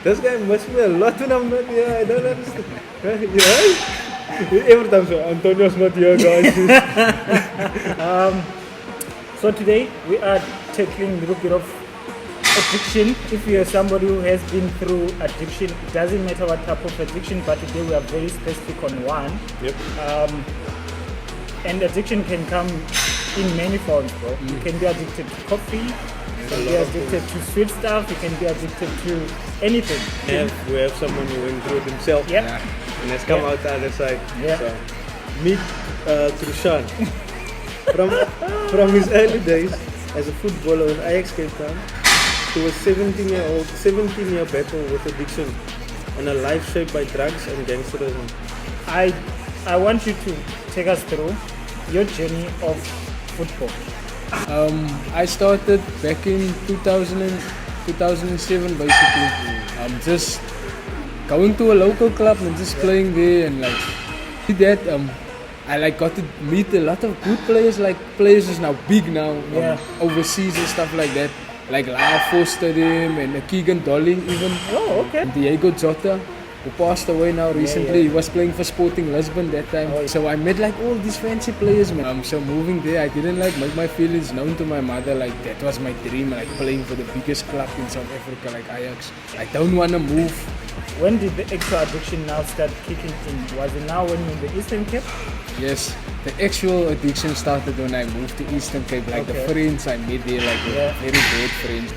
This guy must me a lot when I'm not here. I don't understand. Every time so Antonio's not here, guys. So today we are tackling a little bit of addiction. If you're somebody who has been through addiction, it doesn't matter what type of addiction, but today we are very specific on one. Yep. And addiction can come in many forms, bro. You can be addicted to coffee, you can be addicted to sweet stuff, you can be addicted to anything. We have someone who went through it himself. Yeah. And has come out the other side. Yeah. So, meet Crushaan. From his early days as a footballer with Ajax Cape Town to a 17-year battle with addiction and a life shaped by drugs and gangsterism. I want you to take us through your journey of football. I started back in 2007 basically. Just going to a local club and just playing there, and like did that. I got to meet a lot of good players, like players who's now big now, overseas and stuff like that. Like 𝘍𝘶𝘍𝘶 and 𝘕𝐾 even. Oh, okay. 𝘠𝘰𝘭𝘥, who passed away now recently. He was playing for Sporting Lisbon that time. So I met like all these fancy players, man. So moving there, I didn't like make my feelings known to my mother. Like that was my dream, like playing for the biggest club in South Africa, like Ajax. I don't want to move. When did the actual addiction now start kicking in? Was it now when you were in the Eastern Cape? Yes, the actual addiction started when I moved to Eastern Cape. Like the friends I made there, like very bad friends.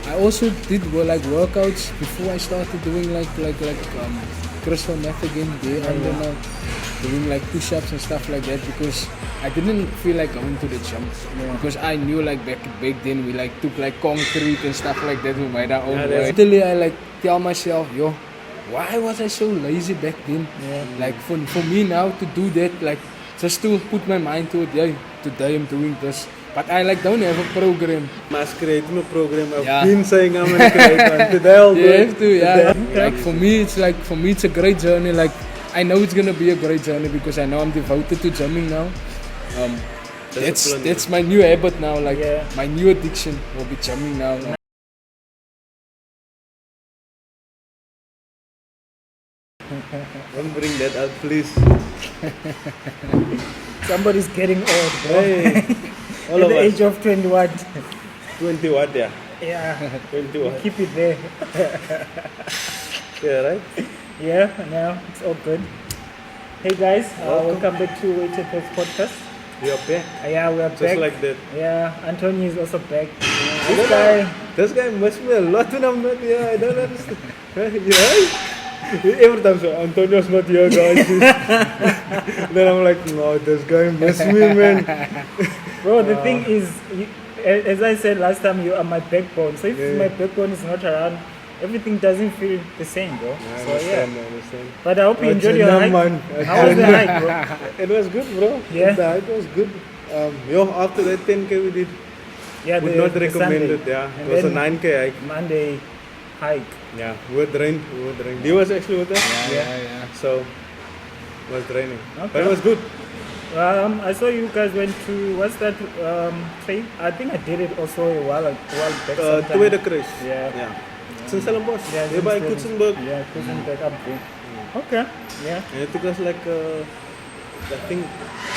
I also did workouts before I started doing like crystal meth again there under now, doing like push-ups and stuff like that, because I didn't feel like going to the gym because I knew like back then we like took like concrete and stuff like that. We made our own way. Literally I like tell myself, yo, why was I so lazy back then? Like for me now to do that, like just to put my mind to it, today I'm doing this. But I like don't have a program. Must create a program. I've been saying I'm gonna create one. Today I'll do it. You have to, yeah. Like for me it's a great journey. Like I know it's gonna be a great journey because I know I'm devoted to gymming now. That's my new habit now. Like my new addiction will be gymming now. Don't bring that up, please. Somebody's getting old, bro. Hey, all at of the us. age of 21. 20 what, yeah? Yeah. 20 what? Keep it there. Yeah, right? Yeah, no, it's all good. Hey guys, welcome back to 𝘍𝘶𝘍𝘐 podcast. We are back. Yeah, we are back. Just like that. Yeah, Antonio is also back. This guy must me a lot when I'm not here. I don't understand. Every time so Antonio's not here, guys. Then I'm like, no, this guy must me, man. Bro, the thing is, as I said last time, you are my backbone. So if my backbone is not around, everything doesn't feel the same, bro. I understand. But I hope you enjoyed your hike. How was the hike, bro? It was good, bro. Yeah. The hike was good. After that 10K we did. Yeah, would not recommend it. Yeah, it was a 9K hike. Monday hike. Yeah, we were drained. He was actually with us. Yeah. So it was draining, but it Okay. was good. I saw you guys went to, what's that train? I think I did it also a while back. 𝘠𝘰𝘪𝘚. Yeah. It's in Stellenbosch. Yeah, We're by Kutsenberg. Yeah, Kutsenberg up there. Okay. Yeah. And it took us like I think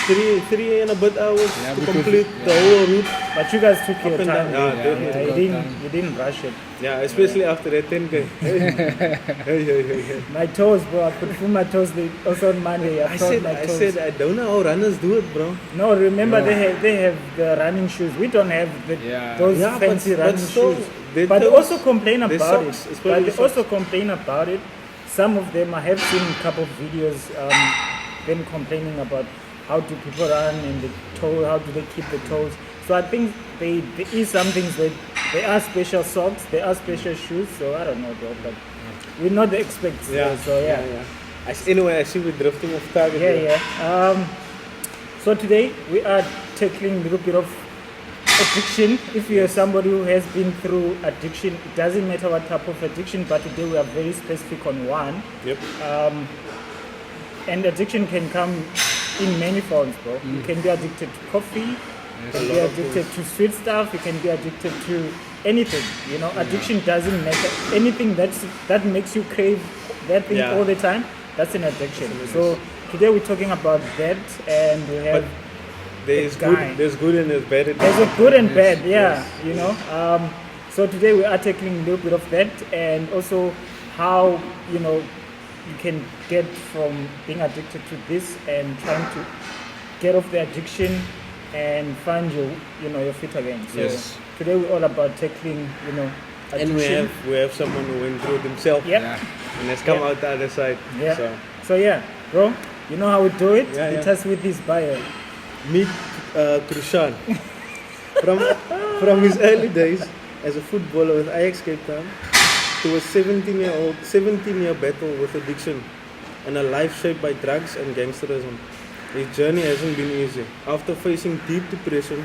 3 and a bit hours to complete the whole route. But you guys took your Up and time. down. Yeah, definitely. You didn't rush it. Yeah, especially after that 10K. Hey. My toes, bro. I could feel my toes also on Monday. I felt my toes. I said I don't know how runners do it, bro. No, remember they have the running shoes. We don't have those fancy running shoes. But they also complain about it. But they also complain about it. Some of them, I have seen a couple of videos, them complaining about how do people run and the toe, how do they keep the toes. So I think there is some things that there are special socks, there are special shoes. So I don't know, bro, but we're not the experts. Anyway, I see we're drifting off target. So today we are tackling a little bit of addiction. If you're somebody who has been through addiction, it doesn't matter what type of addiction, but today we are very specific on one. Yep. And addiction can come in many forms, bro. You can be addicted to coffee, you can be addicted to sweet stuff, you can be addicted to anything. You know, addiction doesn't matter. Anything that makes you crave that thing all the time, that's an addiction. So today we're talking about that, and we have. But there's good and there's bad. There's a good and bad, you know. So today we are tackling a little bit of that, and also how, you know, you can get from being addicted to this and trying to get off the addiction and find your feet again. So today we're all about tackling, you know, addiction. And we have someone who went through it himself. Yeah. And has come out the other side. Yeah. So yeah, bro, you know how we do it? Hit us with his bio. Meet Crushaan. From his early days as a footballer with Ajax Cape Town to a 17-year battle with addiction and a life shaped by drugs and gangsterism. His journey hasn't been easy. After facing deep depression,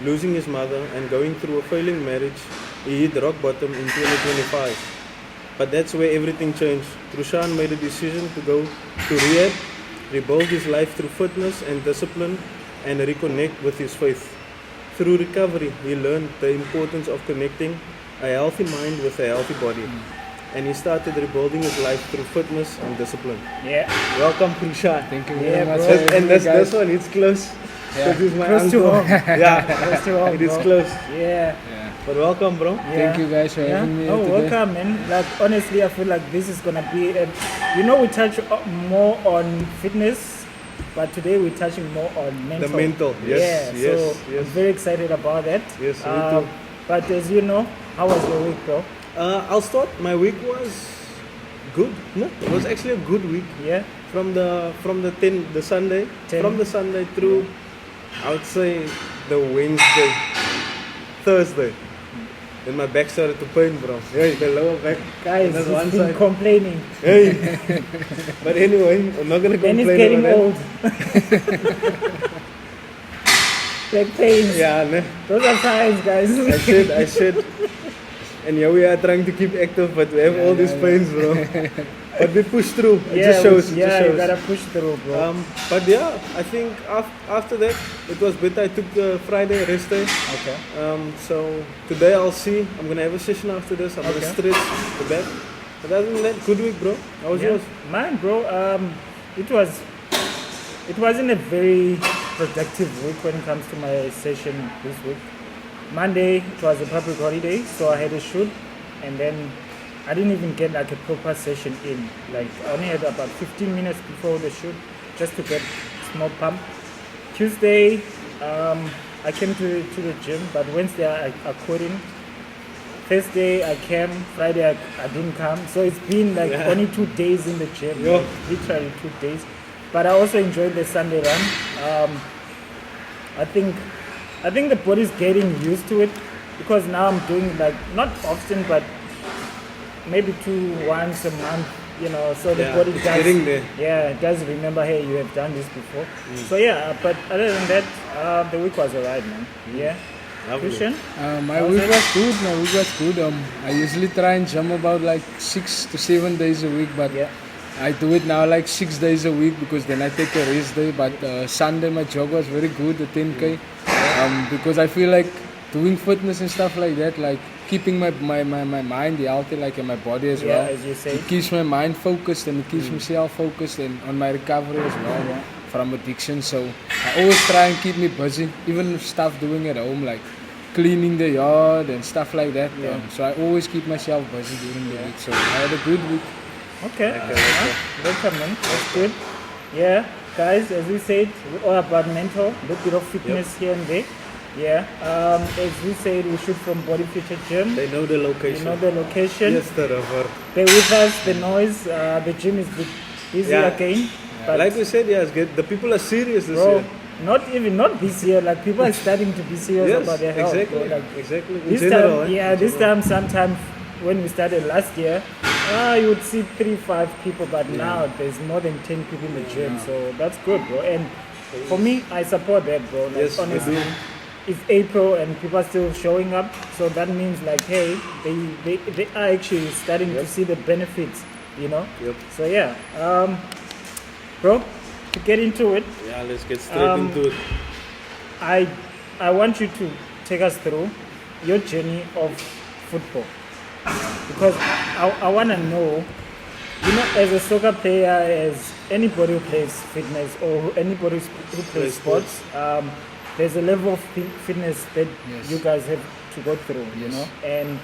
losing his mother and going through a failing marriage, he hit rock bottom in 2025. But that's where everything changed. Crushaan made a decision to go to rehab, rebuild his life through fitness and discipline, and reconnect with his faith. Through recovery, he learned the importance of connecting a healthy mind with a healthy body. And he started rebuilding his life through fitness and discipline. Yeah. Welcome, Crushaan. Thank you very much. And this one, it's close. Because he's my close uncle. to home. Yeah, close to home, it is bro. close. Yeah. But welcome, bro. Thank you guys for having me today. Welcome, man. Like, honestly, I feel like this is gonna be we touch more on fitness, but today we're touching more on mental. The mental, yes. So I'm very excited about that. Yes, me too. But as you know, how was your week, bro? I'll start. My week was good. No, it was actually a good week. Yeah. From the Sunday, from the Sunday through, I would say the Wednesday, Thursday. Then my back started to pain, bro. Hey, the lower back. Guys, that's he's one been side. complaining. Hey. But anyway, I'm not gonna complain. And he's getting about old. Back pains. Yeah, ne. Those are signs, guys. I said. And here we are trying to keep active, but we have all these pains, bro. But we push through. It just shows. You gotta push through, bro. But yeah, I think after that, it was better. I took the Friday rest day. Okay. So today I'll see. I'm gonna have a session after this. I'm gonna stretch the back. But other than that, good week, bro. How was yours? Mine, bro. It wasn't a very productive week when it comes to my session this week. Monday, it was a public holiday, so I had a shoot, and then I didn't even get like a proper session in. Like, I only had about 15 minutes before the shoot just to get small pump. Tuesday, I came to the gym, but Wednesday I couldn't. Thursday I came, Friday I didn't come. So it's been like only 2 days in the gym, like, literally 2 days. But I also enjoyed the Sunday run. I think the body's getting used to it, because now I'm doing like, not often, but maybe once a month, you know, so the body does, getting there. Yeah, it does remember, hey, you have done this before. So yeah, but other than that, the week was alright, man. Yeah. Crushaan? My week was good. I usually try and jump about like 6 to 7 days a week, but I do it now like 6 days a week, because then I take a rest day. But Sunday my jog was very good, the 10K. Because I feel like doing fitness and stuff like that, like keeping my mind healthy, like, and my body as well. As you say. It keeps my mind focused, and it keeps myself focused, and on my recovery as well from addiction. So I always try and keep me busy, even stuff doing at home, like cleaning the yard and stuff like that. So I always keep myself busy during the week. So I had a good week. Okay. Welcome, man. That's good. Yeah. Guys, as we said, we're all about mental, a little bit of fitness here and there. Yeah. As we said, we shoot from Body Future Gym. They know the location. Yes, Bear with us, the noise, the gym is busy again. But like we said, the people are serious this year. Not this year, like people are starting to be serious about their health. Exactly. In general, this time, sometimes when we started last year, you would see 3-5 people, but now there's more than 10 people in the gym, so that's good, bro. And for me, I support that, bro. Like, honestly, it's April and people are still showing up, so that means like, hey, they are actually starting to see the benefits, you know. So yeah, bro, to get into it. Yeah, let's get straight into it. I want you to take us through your journey of football. Because I want to know, as a soccer player, as anybody who plays fitness or anybody who plays sports, there's a level of fitness that you guys have to go through, and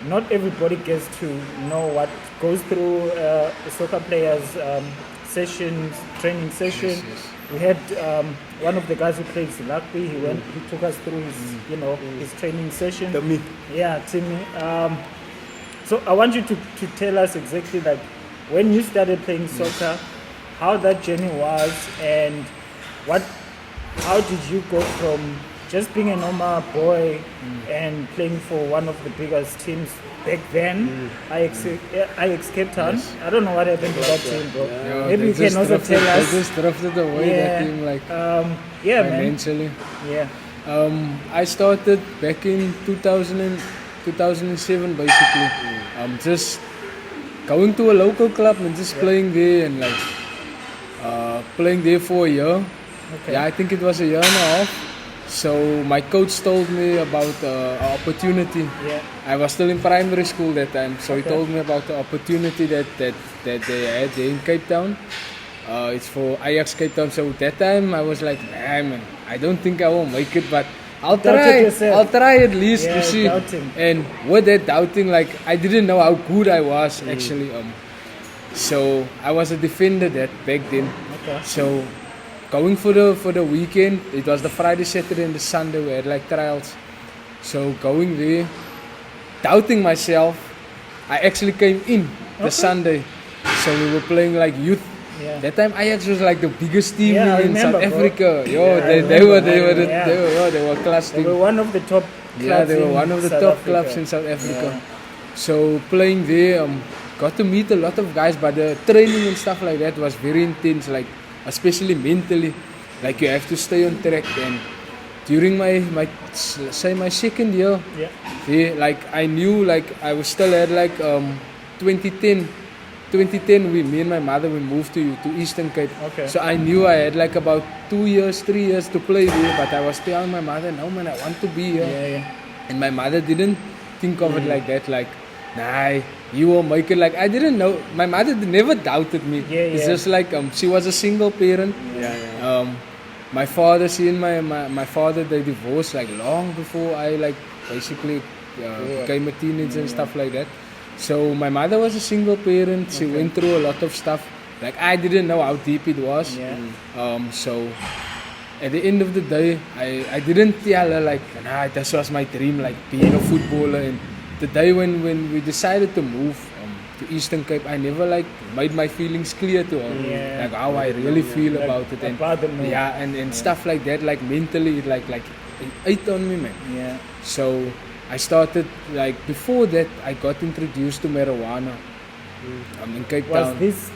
not everybody gets to know what goes through a soccer player's training session. We had one of the guys who plays rugby. He took us through his, his training session. Timmy. Yeah, Timmy. So I want you to tell us exactly like when you started playing soccer, how that journey was, and how did you go from just being a normal boy and playing for one of the biggest teams back then, Ajax Cape Town. Yes. I don't know what happened to that team, bro. Yeah, maybe you can also tell us. They just drifted away, that team, like financially. Man. Yeah. I started back in 2007, basically. Just going to a local club and just playing there and like playing there for a year. Okay. Yeah, I think it was a year and a half. So my coach told me about an opportunity. Yeah. I was still in primary school that time, so he told me about the opportunity that they had there in Cape Town. It's for Ajax Cape Town. So that time I was like, man, I don't think I will make it, but I'll try. I'll try at least to see. Doubting. And with that doubting, like I didn't know how good I was actually. So I was a defender back then. Okay. So going for the weekend, it was the Friday, Saturday, and the Sunday. We had like trials. So going there, doubting myself, I actually came in the Sunday. So we were playing like youth. Yeah. That time Ajax was like the biggest team in South Africa. They were class team. They were one of the top clubs. Yeah, they were one of the top clubs in South Africa. Yeah. So playing there, got to meet a lot of guys, but the training and stuff like that was very intense, like especially mentally. Like you have to stay on track. And during my second year, like I knew, like I was still at like 2010, me and my mother, we moved to Eastern Cape. Okay. So I knew I had like about 2 years, 3 years to play there, but I was telling my mother, no man, I want to be here. Yeah. And my mother didn't think of it like that, like, nah, you will make it. Like I didn't know. My mother never doubted me. It's just like she was a single parent. My father, my father, they divorced like long before I like basically became a teenager and stuff like that. So my mother was a single parent. She went through a lot of stuff. Like I didn't know how deep it was. So at the end of the day, I didn't tell her like, nah, this was my dream, like being a footballer. And the day when we decided to move to Eastern Cape, I never like made my feelings clear to her, like how I really feel about it, and and stuff like that. Like mentally, it like it ate on me, man. Yeah. So I started like before that. I got introduced to marijuana. In Cape Town. This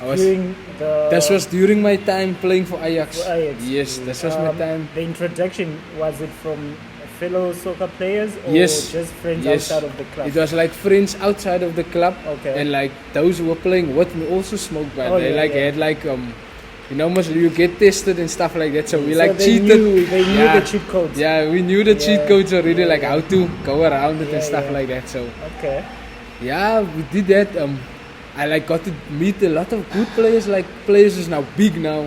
was during my time playing for Ajax. Yes, this was my time. The introduction, was it from fellow soccer players or just friends outside of the club? It was like friends outside of the club. Okay. And like those who were playing with me also smoked, but they had like you get tested and stuff like that. So we like cheated. They knew the cheat codes. Yeah, we knew the cheat codes already, like how to go around it and stuff like that. So yeah, we did that. I like got to meet a lot of good players, like players who's now big now,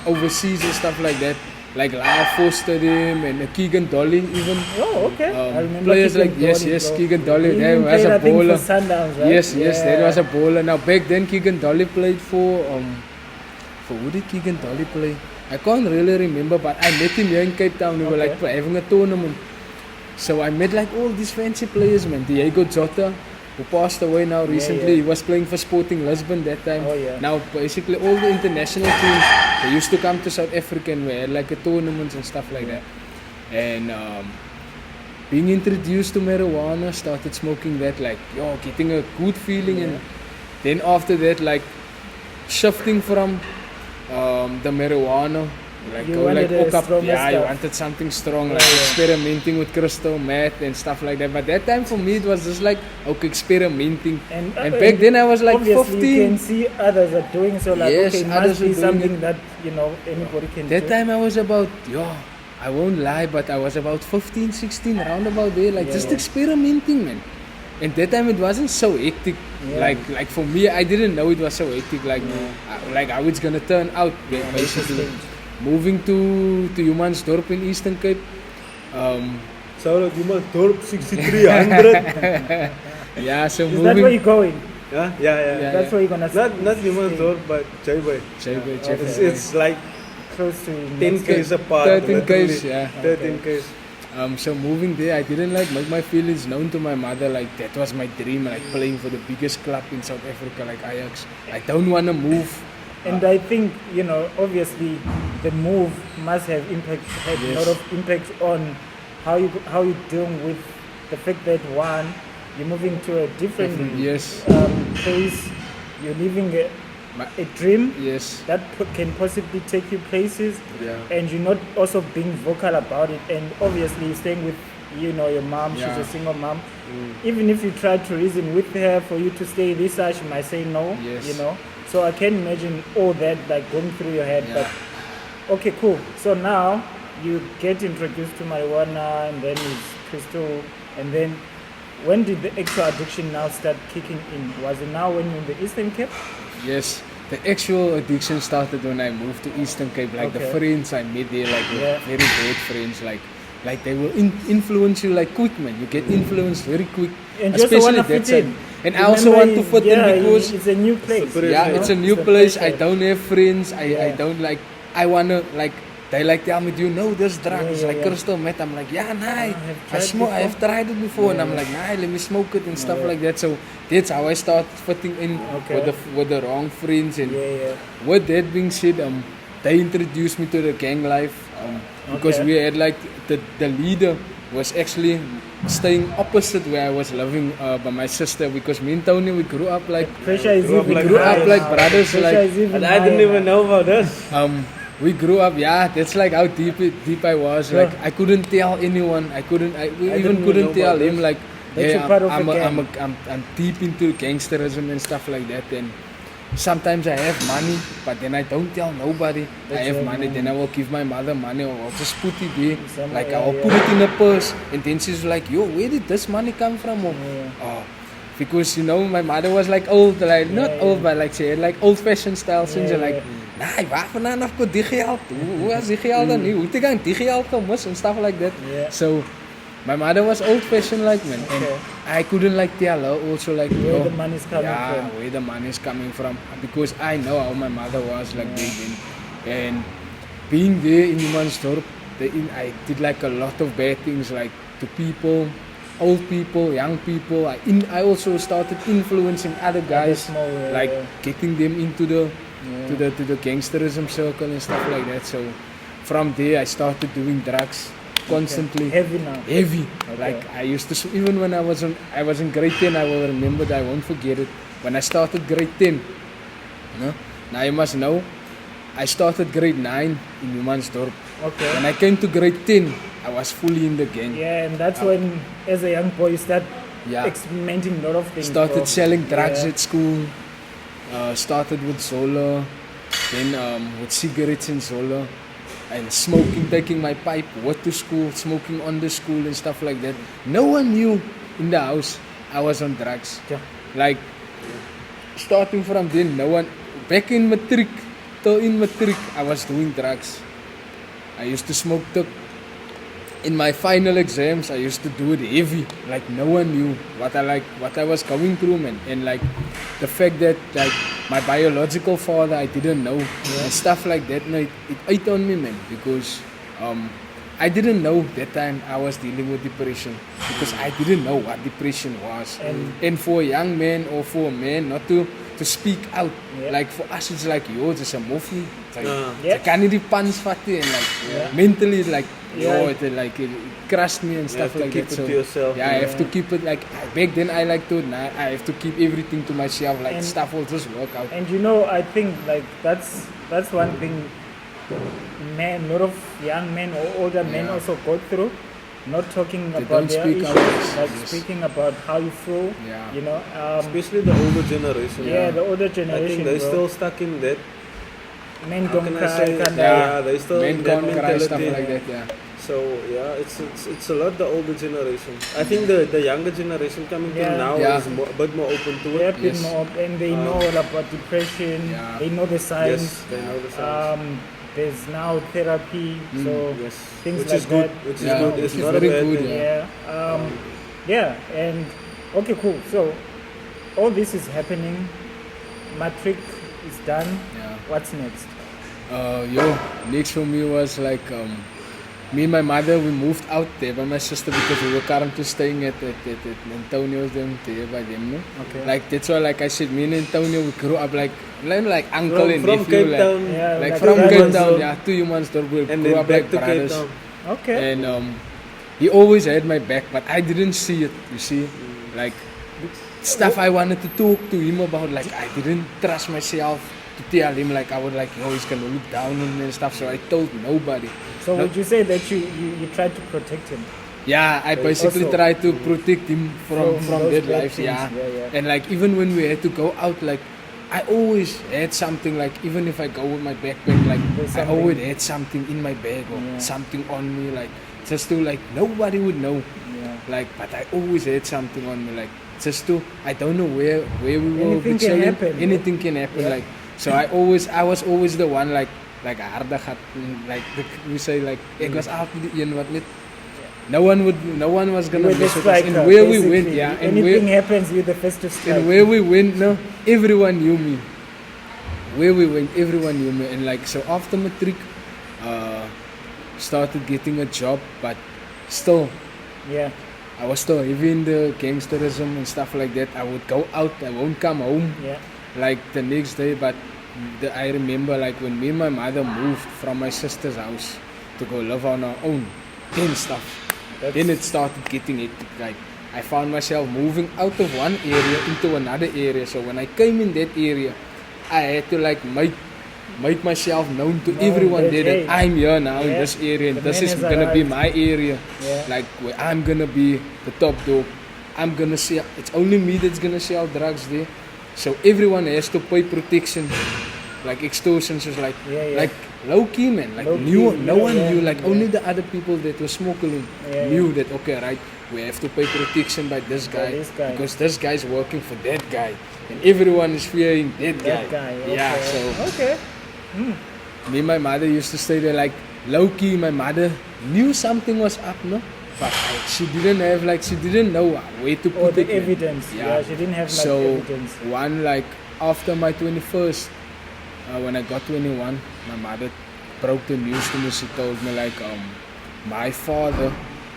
overseas and stuff like that. Like 𝘍𝘶𝘍𝑒 and 𝘁𝑒𝑠𝑡 even. Oh, okay. I remember players like 𝘁𝑒𝑠𝑡, that was a baller. Sundowns, right? Yes, that was a baller. Now back then 𝘁𝑒𝑠𝑡 played for who did 𝘁𝑒𝑠𝑡 play? I can't really remember, but I met him here in Cape Town. We were like having a tournament. So I met like all these fancy players, man. 𝘠𝑰𝑔𝑜𝑗𝑜𝑡𝑎, who passed away now recently. He was playing for Sporting Lisbon that time. Now basically all the international teams, they used to come to South Africa and we had like a tournaments and stuff like that. And being introduced to marijuana, started smoking that, like getting a good feeling. And then after that, like shifting from the marijuana, like you wanted something strong, like experimenting with crystal meth and stuff like that. But that time for me it was just like experimenting. And back then I was like 15. You can see others are doing so, like it must be something that anybody can do. That time I was about I won't lie, but I was about 15, 16, round about there, like just experimenting, man. And that time it wasn't so hectic. Like for me, I didn't know it was so hectic. Like how it's gonna turn out. Basically, moving to 𝘕𝘰𝘥𝘺 in Eastern Cape. So 𝘕𝘰𝘥𝘺 6300. Yeah, so Is moving. that where you're going? Yeah. That's where you're gonna. Not 𝘕𝘰𝘥𝘺, but 𝐁𝐨𝐝𝐲. It's like close to 10 k's apart. 13 k's, yeah. 13 k's. So moving there, I didn't like make my feelings known to my mother. Like that was my dream, like playing for the biggest club in South Africa, like Ajax. I don't wanna move. And I think, obviously the move must have had a lot of impact on how you dealing with the fact that one, you're moving to a different place, you're living a dream that can possibly take you places, and you're not also being vocal about it. And obviously you're staying with your mom, she's a single mom. Even if you try to reason with her for you to stay this side, she might say no. So I can imagine all that like going through your head. But okay, cool. So now you get introduced to marijuana, and then it's crystal, and then when did the actual addiction now start kicking in? Was it now when you're in the Eastern Cape? Yes, the actual addiction started when I moved to Eastern Cape. Like the friends I met there, like very bad friends, like they will influence you like quick, man. You get influenced very quick. And you also want to fit in. And I also want to fit in because it's a new place. It's a new place. I don't have friends. I don't like. I wanna like. They like tell me, do you know this drug? It's like crystal meth. I'm like, I have tried it before, and I'm like, let me smoke it and stuff like that. So that's how I started fitting in with the wrong friends. And with that being said, they introduced me to the gang life because we had like the leader was actually staying opposite where I was living by my sister, because me and Tony, we grew up like brothers. And I didn't even know about this. We grew up, that's like how deep I was. Like I couldn't tell anyone. We couldn't tell him like, I'm deep into gangsterism and stuff like that. And sometimes I have money, but then I don't tell nobody I have money. Then I will give my mother money, or I'll just put it there. Like I'll put it in a purse, and then she's like, yo, where did this money come from? Because my mother was like old, like not old, but like she had like old-fashioned style. Sinds like, waar vandaan af komt die geld? Hoe was die geld dan nu? Hoe het ik die geld gemis and stuff like that. So my mother was old-fashioned like, man, and I couldn't like tell her also like where the money's coming from. Where the money's coming from, because I know how my mother was like back then. And being there in 𝘕𝘰𝘥𝘺, I did like a lot of bad things, like to people. Old people, young people. I also started influencing other guys, getting them into the gangsterism circle and stuff like that. So from there, I started doing drugs constantly. Heavy now. Heavy. Like I used to, even when I was in grade 10, I will remember that, I won't forget it. When I started grade 10, now you must know, I started grade 9 in 𝘕𝘰𝘥𝘺. When I came to grade 10, I was fully in the gang. And that's when, as a young boy, you start experimenting a lot of things. Started selling drugs at school. Started with 𝘍𝘮, then with cigarettes in 𝘍𝘮, and smoking, taking my pipe, went to school, smoking on the school and stuff like that. No one knew in the house I was on drugs. Like, starting from then, no one, back in matric, till in matric, I was doing drugs. I used to smoke the. In my final exams, I used to do it heavy. Like no one knew what I was going through, man. And like the fact that like my biological father, I didn't know and stuff like that. No, it ate on me, man, because I didn't know that time I was dealing with depression, because I didn't know what depression was. And for a young man or for a man not to speak out, like for us it's like, yo, it's a movie. I can't even punch fatty, and like mentally like it crushed me and stuff like that. So yourself, I have to keep it like back then. I have to keep everything to myself. Like stuff will just work out. And I think like that's one thing. A lot of young men or older men also go through. Not talking about their issues, like speaking about how you feel. Especially the older generation. The older generation. I think they're still stuck in that. Men don't cry. They still men in that don't cry, stuff like that. So yeah, it's a lot the older generation. I think the younger generation coming in now is a bit more open to it. They're a bit more open, and they know all about depression. Yeah. They know the signs. Yes, they know the signs. There's now therapy, so things which like is good. that. Which is good. It's not very a bad good. thing. And okay, cool. So all this is happening. Matric is done. Yeah. What's next? Next for me was like me and my mother, we moved out there by my sister because we were currently staying at Antonio's them there by them, no? Okay. Like that's why, like I said, me and Antonio, we grew up like uncle and from nephew, Cape Town, like from Cape Town, 𝐻𝐻𝑚𝐻𝑚𝐻𝑚𝐻, we and grew up back like to Cape brothers. Town. Okay. And he always had my back, but I didn't see it. You see, like stuff I wanted to talk to him about, like I didn't trust myself to tell him, like I would like, he's gonna look down on me and stuff. So I told nobody. So would you say that you tried to protect him? Yeah, I basically also tried to protect him from that life. things, Yeah. yeah. And like even when we had to go out, like I always had something, like even if I go with my backpack, like I always had something in my bag or something on me, like just to like nobody would know. Yeah. Like, but I always had something on me, like just to, I don't know where we were. Anything can happen. Anything can happen. Yeah. Like, so I was always the one like 𝘉𝘰𝘥𝘺, like we say, like ek was altyd die een wat net no one was gonna mess with us. And where we went, and anything happens, you're the first to strike. And where we went, no, everyone knew me. Where we went, everyone knew me. And like, so after matric, started getting a job, but still, I was still heavy in the gangsterism and stuff like that. I would go out, I won't come home like the next day. But I remember, like when me and my mother moved from my sister's house to go live on our own, then it started getting hectic. Like I found myself moving out of one area into another area. So when I came in that area, I had to like make myself known to everyone there that I'm here now in this area, and this is gonna be my area. Like where I'm gonna be the top dog. I'm gonna sell. It's only me that's gonna sell drugs there. So everyone has to pay protection, like extortions, is like low key, man. Like no one knew. Like only the other people that were smoking knew that. Okay, right. We have to pay protection by this guy because this guy is working for that guy, and everyone is fearing that guy. Okay. Yeah. So okay. Me and my mother used to stay there like low key. My mother knew something was up, no, but she didn't know where to put the evidence. Yeah, she didn't have evidence. So one, like after my 21st, when I got 21, my mother broke the news to me. She told me like my father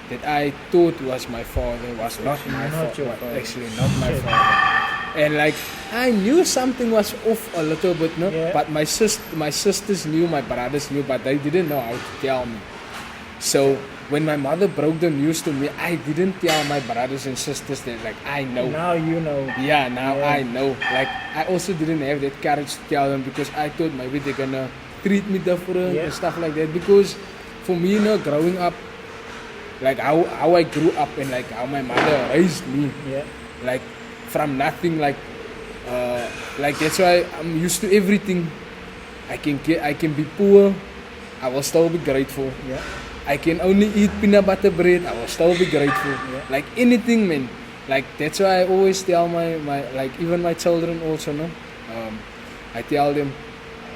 that I thought was my father was not my father. Actually, not my father. And like I knew something was off a little bit, no. But my sisters knew, my brothers knew, but they didn't know how to tell me. So when my mother broke the news to me, I didn't tell my brothers and sisters that like I know. Now you know. Yeah, now I know. Like I also didn't have that courage to tell them because I thought maybe they're gonna treat me different and stuff like that. Because for me, you know, growing up, like how I grew up and like how my mother raised me, like from nothing, like that's why I'm used to everything. I can be poor, I will still be grateful. I can only eat peanut butter bread, I will still be grateful. Like anything, man. Like that's why I always tell my like even my children also, no. I tell them,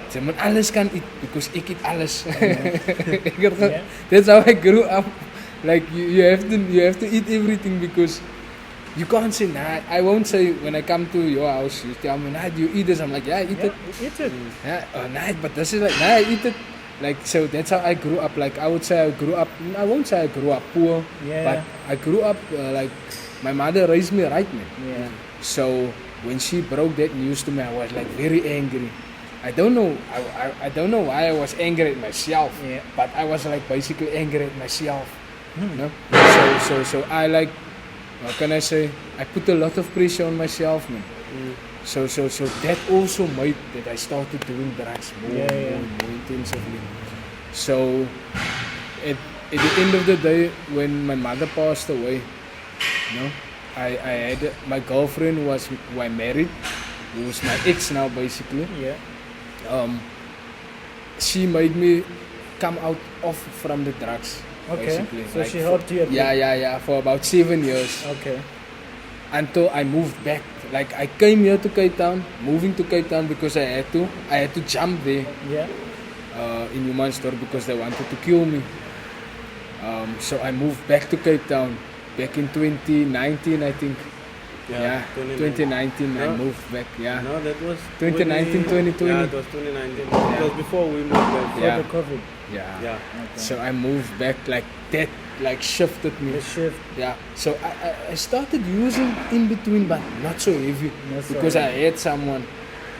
ze moet alles kan eat because ek eet alles. That's how I grew up. Like you have to eat everything because you can't say nah. I won't say when I come to your house, you tell me nah, do you eat this? I'm like I eat it. Eat it. Nah, but this is like nah, I eat it. Like so that's how I grew up. Like I would say I grew up. I won't say I grew up poor, but I grew up like my mother raised me right, man. So when she broke that news to me, I was like very angry. I don't know. I don't know why I was angry at myself. But I was like basically angry at myself. No? So I like, what can I say? I put a lot of pressure on myself, man. So that also made that I started doing drugs more intensively. So at the end of the day, when my mother passed away, I had my girlfriend who I married, who was my ex now basically. She made me come out from the drugs. Okay. Basically. So she helped you. Yeah. For about 7 years. Okay. Until I moved back. Like I came here to Cape Town, moving to Cape Town because I had to jump there. Yeah. In 𝘕𝘠𝑗𝑒 because they wanted to kill me. So I moved back to Cape Town back in 2019, I think. Yeah, 2019 I moved back. Yeah. No, that was 2019, 2020. Yeah, it was 2019. It was before we moved back. Before the COVID. Yeah. Okay. So I moved back like that, like shifted me. The shift. Yeah. So I started using in between, but not so heavy because I had someone,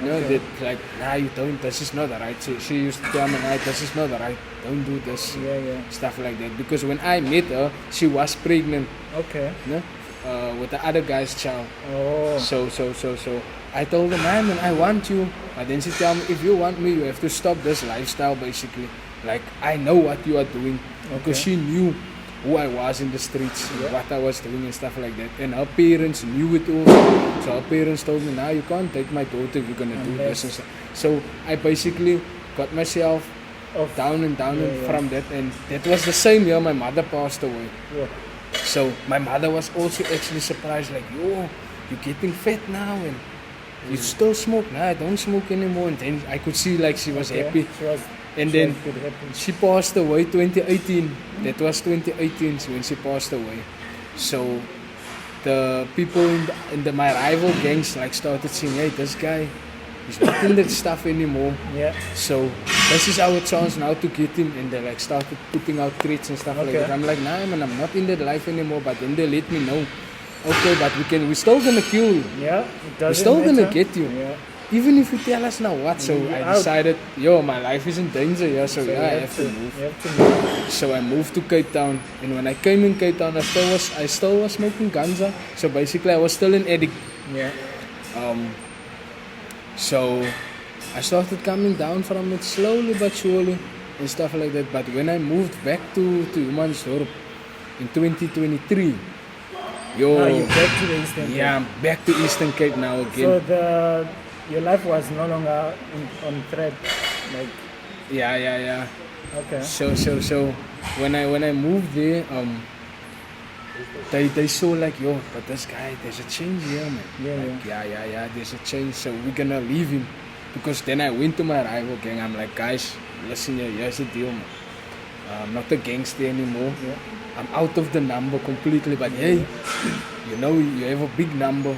you know, that like, nah, you don't. This is not right. She used to tell me, nah, this is not right. Don't do this. Yeah. Stuff like that. Because when I met her, she was pregnant. Okay. You know, with the other guy's child. Oh. So I told her, man, I want you. But then she told me, if you want me, you have to stop this lifestyle, basically. Like, I know what you are doing. Because she knew who I was in the streets, what I was doing and stuff like that. And her parents knew it also. So her parents told me, nah, you can't take my daughter if you're going to do this and stuff. So I basically got myself down and from that. And that was the same year my mother passed away. Yeah. So my mother was also actually surprised, like, yo, you're getting fat now and you still smoke. Nah, I don't smoke anymore. And then I could see like she was happy. She passed away 2018. That was 2018 when she passed away. So the people in my rival gangs like started saying, hey, this guy, he's not in that stuff anymore. Yeah. So this is our chance now to get him, and they like started putting out threats and stuff like that. I'm like, nah man, I'm not in that life anymore. But then they let me know, okay, but we're still gonna kill you. Yeah. We're still gonna get you. Yeah. Even if you tell us now what. So I decided, my life is in danger here, so I have to move. You have to move. So I moved to Cape Town, and when I came in Cape Town, I still was smoking ganja. So basically, I was still an addict. Yeah. So I started coming down from it slowly but surely and stuff like that. But when I moved back to 𝘕𝘠𝑗𝑒 in 2023, now you're back to the Eastern Cape. Yeah, I'm back to Eastern Cape now again. So your life was no longer on thread, like. Yeah. Okay. So when I moved there, they saw like, but this guy, there's a change here, man. Yeah, there's a change. So we're gonna leave him, because then I went to my rival gang. I'm like, guys, listen here, here's the deal, man. I'm not a gangster anymore. Yeah. I'm out of the number completely. But hey, you have a big number.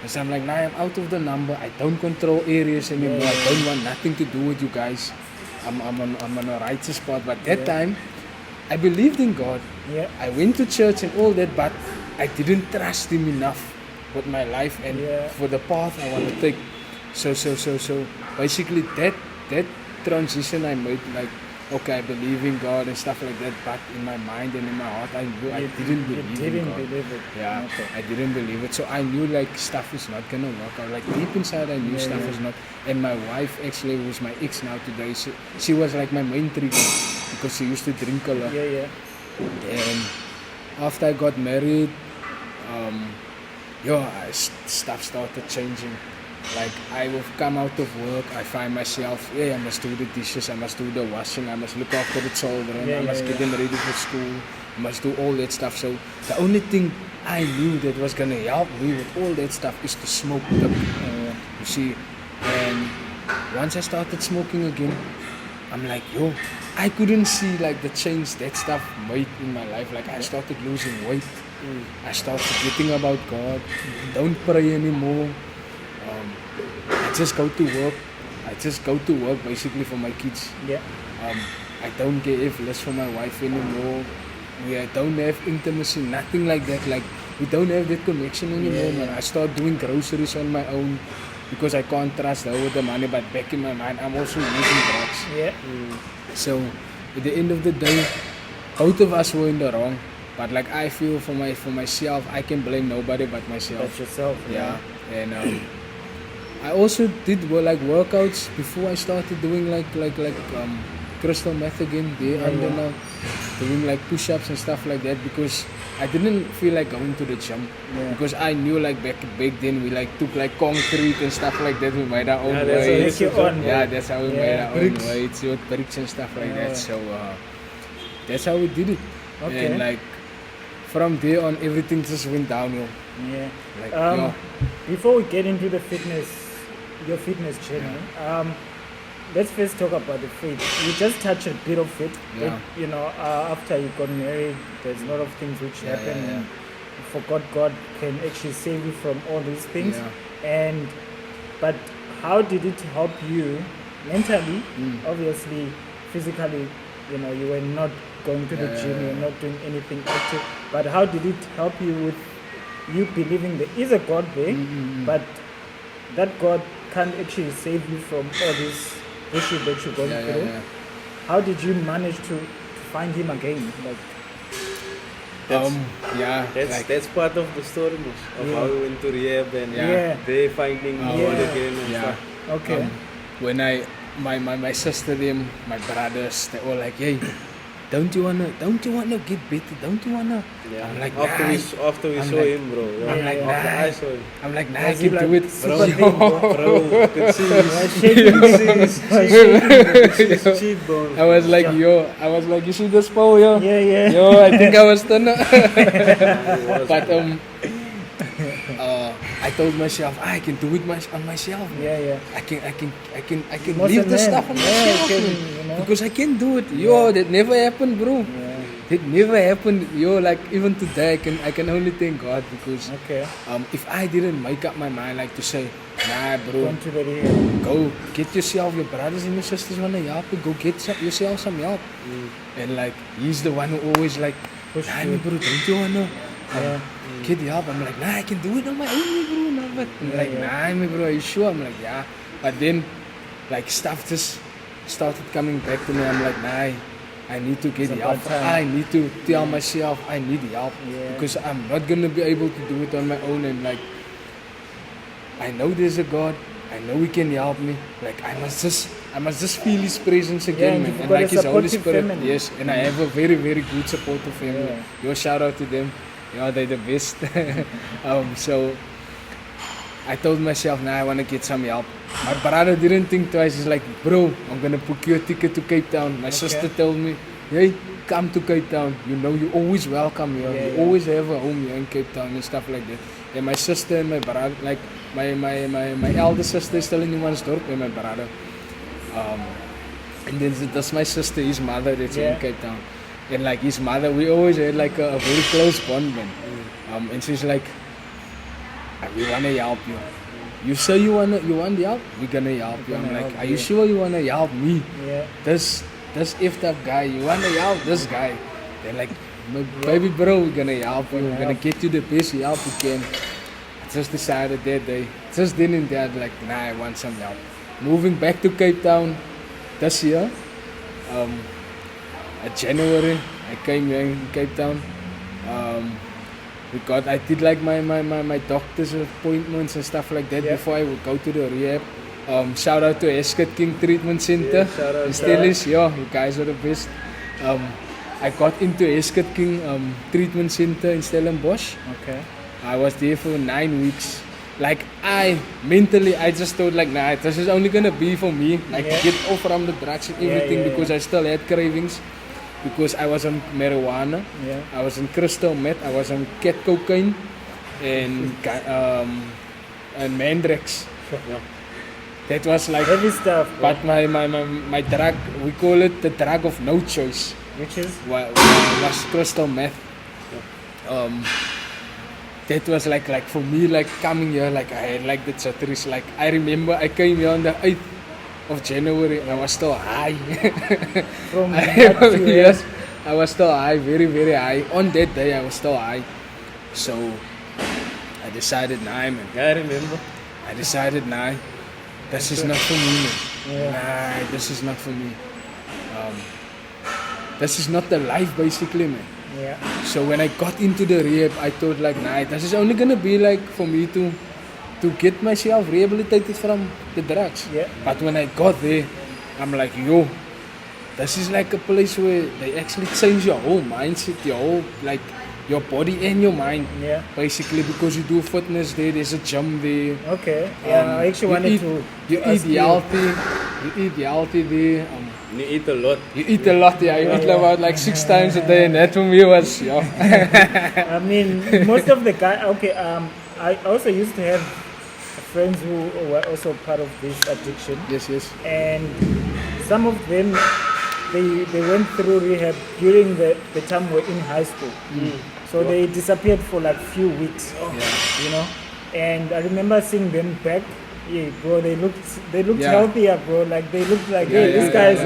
So I'm like, nah, I'm out of the number. I don't control areas anymore. I don't want nothing to do with you guys. I'm on a righteous spot. But that time, I believed in God. Yeah. I went to church and all that, but I didn't trust Him enough with my life and for the path I want to take. So basically that transition I made, like, okay, I believe in God and stuff like that, but in my mind and in my heart, I knew I didn't believe in God. Believe it. Yeah, okay. I didn't believe it. So I knew like stuff is not gonna work out. Like deep inside, I knew stuff is not. And my wife, actually, who's my ex now today, she was like my main trigger, because she used to drink a lot. Yeah. And after I got married, stuff started changing. Like, I will come out of work, I find myself, I must do the dishes, I must do the washing, I must look after the children, I must get them ready for school, I must do all that stuff. So the only thing I knew that was gonna help me with all that stuff is to smoke them. You see, and once I started smoking again, I'm like, I couldn't see like the change that stuff made in my life. Like, I started losing weight, I started forgetting about God, don't pray anymore. I just go to work. I just go to work basically for my kids. Yeah. I don't give less for my wife anymore. We don't have intimacy, nothing like that. Like, we don't have that connection anymore, man. I start doing groceries on my own because I can't trust her with the money. But back in my mind, I'm also using drugs. Yeah. So at the end of the day, both of us were in the wrong. But like, I feel for myself, I can blame nobody but myself. But yourself. Yeah. And I also did like workouts before I started doing like crystal meth again, there under now, doing like push-ups and stuff like that because I didn't feel like going to the gym because I knew like back then we like took like concrete and stuff like that. We made our own weights. That's how we made our own weights, bricks and stuff like that. So that's how we did it. Okay. And like from there on, everything just went downhill. Yeah. Like, before we get into the your fitness journey, let's first talk about the faith. You just touched a bit of it. Yeah. You know, after you got married, there's a lot of things which happen. And you forgot God can actually save you from all these things. Yeah. But how did it help you mentally? Obviously, physically, you know, you were not going to the gym, you were not doing anything active. But how did it help you with you believing there is a God there, but that God can't actually save you from all this issue that you're going through? How did you manage to find Him again? Like, that's part of the story of how we went to rehab and they finding God again and stuff. Okay. When my sister, them, my brothers, they all like, hey, don't you wanna get better? Don't you wanna? Yeah. I'm like, after we saw him, bro. I'm like, after I saw him. I'm like, nah, I can do it, bro. You could see his cheekbone. I was like, you see this pole, yo? Yeah. Yo, I think I was thinner. But I told myself, I can do it on myself. Yeah. I can leave this stuff on myself. Because I can do it. Yo, that never happened, bro. Yeah. It never happened. Yo, like even today, I can only thank God because if I didn't make up my mind, like to say, nah, bro, go get yourself, your brothers and your sisters wanna help you, go get yourself some help. And like, he's the one who always like, nah, me, bro, don't you wanna get help? I'm like, nah, I can do it on my own, bro. No, but I'm like, nah, me, bro, are you sure? I'm like, yeah. But then, like, stuff just started coming back to me. I'm like, nah, I need to get help. I need to tell myself I need help because I'm not gonna be able to do it on my own. And like, I know there's a God. I know He can help me. Like, I must just feel His presence again, man. And like His Holy Spirit. Family. Yes, and I have a very, very good supportive family. Yo, shout out to them. Yeah, they're the best. So I told myself, nah, I want to get some help. My brother didn't think twice. He's like, bro, I'm going to book you a ticket to Cape Town. My sister told me, hey, come to Cape Town. You know, you're always welcome here. You always have a home here in Cape Town and stuff like that. And my sister and my brother, like my elder sister is still in 𝘰𝘰𝘥𝘺 and my brother. And then that's my sister, his mother, that's in Cape Town. And like his mother, we always had like a very close bond, man. And she's like, we wanna help you. You say you want help, we're gonna help you. I'm like, are you sure you wanna help me? Yeah. This effed up guy, you wanna help this guy? They're like, baby bro, we're gonna help you. We're gonna get you the best help we can. I just decided that day, just then and there, like, nah, I want some help. Moving back to Cape Town this year. January, I came here in Cape Town. I did like my doctor's appointments and stuff like that before I would go to the rehab. Shout out to Ajax King Treatment Center. You guys are the best. I got into Ajax King Treatment Center in Stellenbosch. Okay. I was there for 9 weeks. Like I just thought like, nah, this is only gonna be for me. Like get off from the drugs and everything because I still had cravings. Because I was on marijuana, I was on crystal meth, I was on cat cocaine, and Mandrex. That was like heavy stuff. But my drug, we call it the drug of no choice. Which is? Was crystal meth. That was like for me, like coming here, like I had like the jitteries. Like I remember I came here on the 8th of January and I was still high. Yes, I was still high, very, very high. On that day I was still high. So I decided, nah, man. I remember. I decided, nah, this is not for me, man. Nah, this is not for me. This is not the life, basically, man. Yeah. So when I got into the rehab, I thought like, nah, this is only gonna be like for me to get myself rehabilitated from the drugs. Yeah. But when I got there, I'm like, yo, this is like a place where they actually change your whole mindset, your whole, like, your body and your mind. Yeah. Basically, because you do fitness there, there's a gym there. Okay. Yeah, I actually wanted to. You eat healthy. You eat healthy there. You eat a lot. You eat a lot, yeah. You eat about like 6 times a day, and that for me was, yeah. I mean, most of the guys. Okay. I also used to have friends who were also part of this addiction. Yes. And some of them, they went through rehab during the time we were in high school. So they disappeared for like few weeks, you know. And I remember seeing them back. Yeah, bro, they looked healthier, bro. Like they looked like, these guys,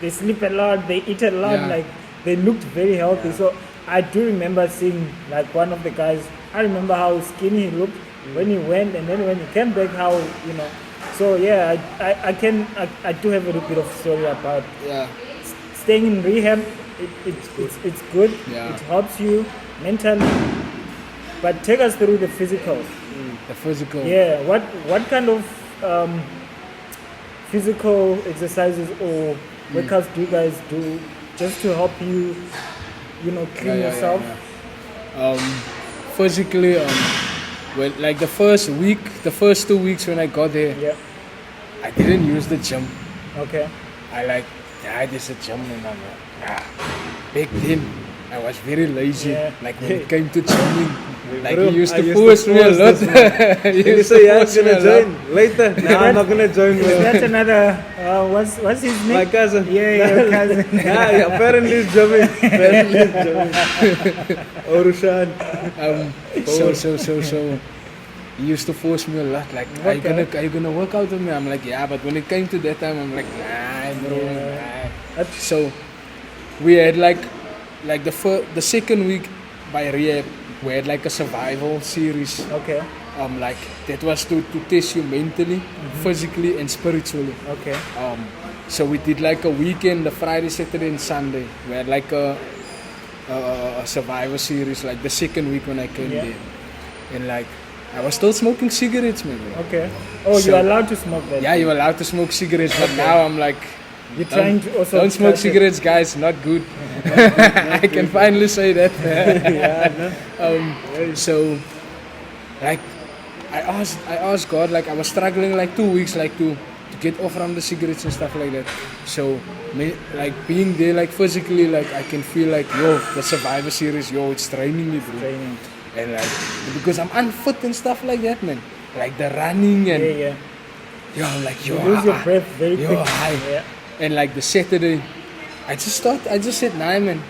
they sleep a lot, they eat a lot. Like they looked very healthy. So I do remember seeing like one of the guys. I remember how skinny he looked when he went, and then when he came back, how, you know. So yeah, I do have a little bit of story about staying in rehab. It's good. Yeah. It helps you mentally. But take us through the physical. The physical. Yeah. What kind of physical exercises or workouts do you guys do just to help you, you know, clean yourself? Physically, well, like the first 2 weeks when I got there, I didn't use the gym. Okay. There's a gym, and I'm like, back then I was very lazy. Like when it came to gymming, like he used to force me a lot. You say, yeah, I'm gonna join later. No, I'm not gonna join. That's another. What's his name? My cousin. Yeah, your cousin. Apparently it's Jamin. Crushaan. So he used to force me a lot. Like, are you gonna work out with me? I'm like, yeah. But when it came to that time, I'm like, nah, bro. Nah. So we had like the second week by Rehab, we had like a survival series. Okay. Like that was to test you mentally, physically, and spiritually. Okay. So we did like a weekend, the Friday, Saturday, and Sunday. We had like a survival series, like the second week when I came there, and like I was still smoking cigarettes, man. Okay. Oh, so, you're allowed to smoke that? Yeah, you're allowed to smoke cigarettes, but now I'm like, you're trying to also don't smoke cigarettes, guys. Not good. I can finally say that. So, like, I asked God, like, I was struggling like 2 weeks, like to get off from the cigarettes and stuff like that. So, like being there, like physically, like I can feel like, the Survivor series, it's training me, bro. And like, because I'm unfit and stuff like that, man. Like the running and I'm like, you lose your breath very quickly. Yeah. And like the Saturday, I just said, nah, man.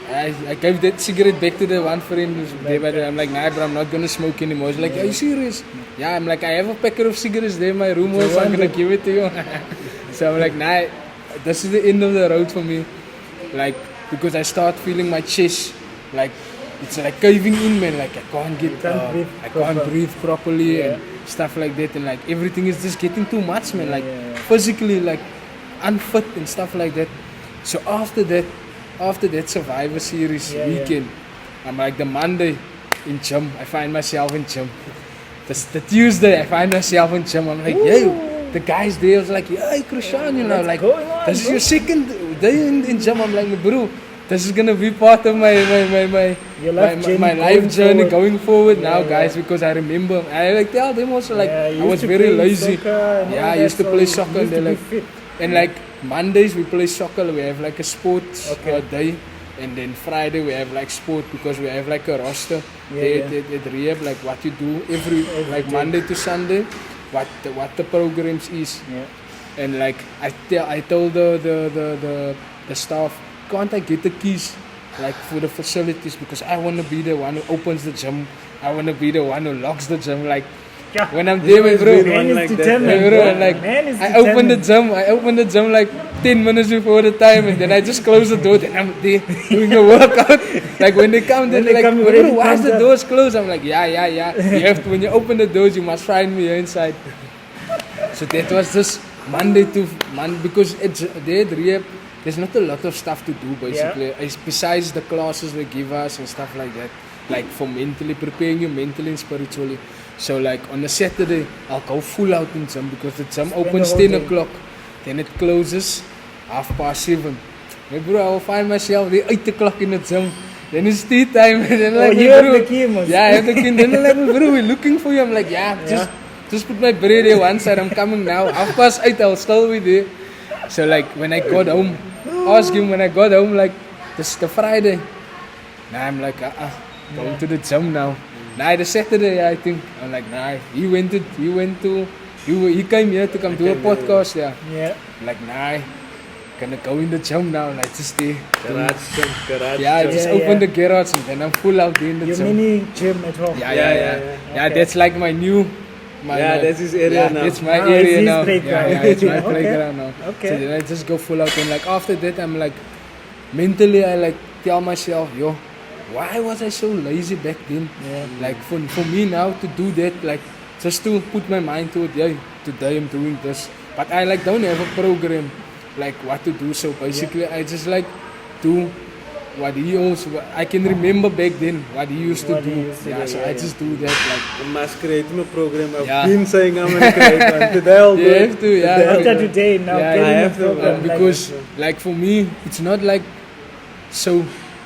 I gave that cigarette back to the one friend who's there, but I'm like, nah, bro, I'm not gonna smoke anymore. He's like, are you serious? Yeah, I'm like, I have a packet of cigarettes there in my room, so I'm gonna give it to you. So I'm like, nah, this is the end of the road for me. Like, because I start feeling my chest, like, it's like caving in, man. Like I can't breathe properly and stuff like that, and like everything is just getting too much, man. Like physically, like unfit and stuff like that. So after that Survivor Series weekend, I'm like the Monday in gym. I find myself in gym. The Tuesday I find myself in gym. I'm like, the guys there was like, hey, Crushaan, you know, like this is your second day in gym. I'm like, bro, this is gonna be part of my life journey going forward now, guys, because I remember I like tell them also like I was very lazy. I used to play soccer and they're like, and like Mondays we play soccer, we have like a sports day, and then Friday we have like sport because we have like a roster at Rehab, like what you do every like day. Monday to Sunday, what the programs is, and like I told the staff, can't I get the keys like for the facilities, because I want to be the one who opens the gym, I want to be the one who locks the gym, like when I'm there, bro, I open the gym like 10 minutes before the time, and then I just close the door, then I'm there doing a workout. Like when they come, they're like, bro, why is the doors closed? I'm like, yeah. You have to, when you open the doors, you must find me here inside. So that was just Monday to Monday, because it's there at Rehab. There's not a lot of stuff to do, basically, besides the classes they give us and stuff like that, like for mentally, preparing you mentally and spiritually. So like on a Saturday, I'll go full out in gym, because the gym opens 10 o'clock, then it closes 7:30. My bro, I will find myself there 8 o'clock in the gym. Then it's tea time. And then like, you have the key, man. Yeah, I have the key. Then like, bro, we're looking for you. I'm like, just put my bread there one side. I'm coming now. 8:30, I'll still be there. So like, when I got home, ask him when I got home, like, this is the Friday. Nah, I'm like, going to the gym now. Nah, the Saturday, I think. I'm like, nah, he came here to come do a podcast, yeah. I'm like, nah, gonna go in the gym now, like, just stay. Garage. Yeah, I just open the garage and then I'm full out there in the Your gym. mini gym at home. Yeah, that's like my new... that's his area now. That's my area now. Playground. It's my playground now. Okay. So then I just go full out and like after that I'm like, mentally I like tell myself, yo, why was I so lazy back then? Like for me now to do that, like just to put my mind to it, today I'm doing this. But I like don't have a program like what to do. So basically I just like do what he also, I can remember back then what he used to do. So I just do that. Like, I must create a program. I've been saying I'm going to create one. Today I'll do You have to, After today, now I have to. Because like for me, it's not like, so,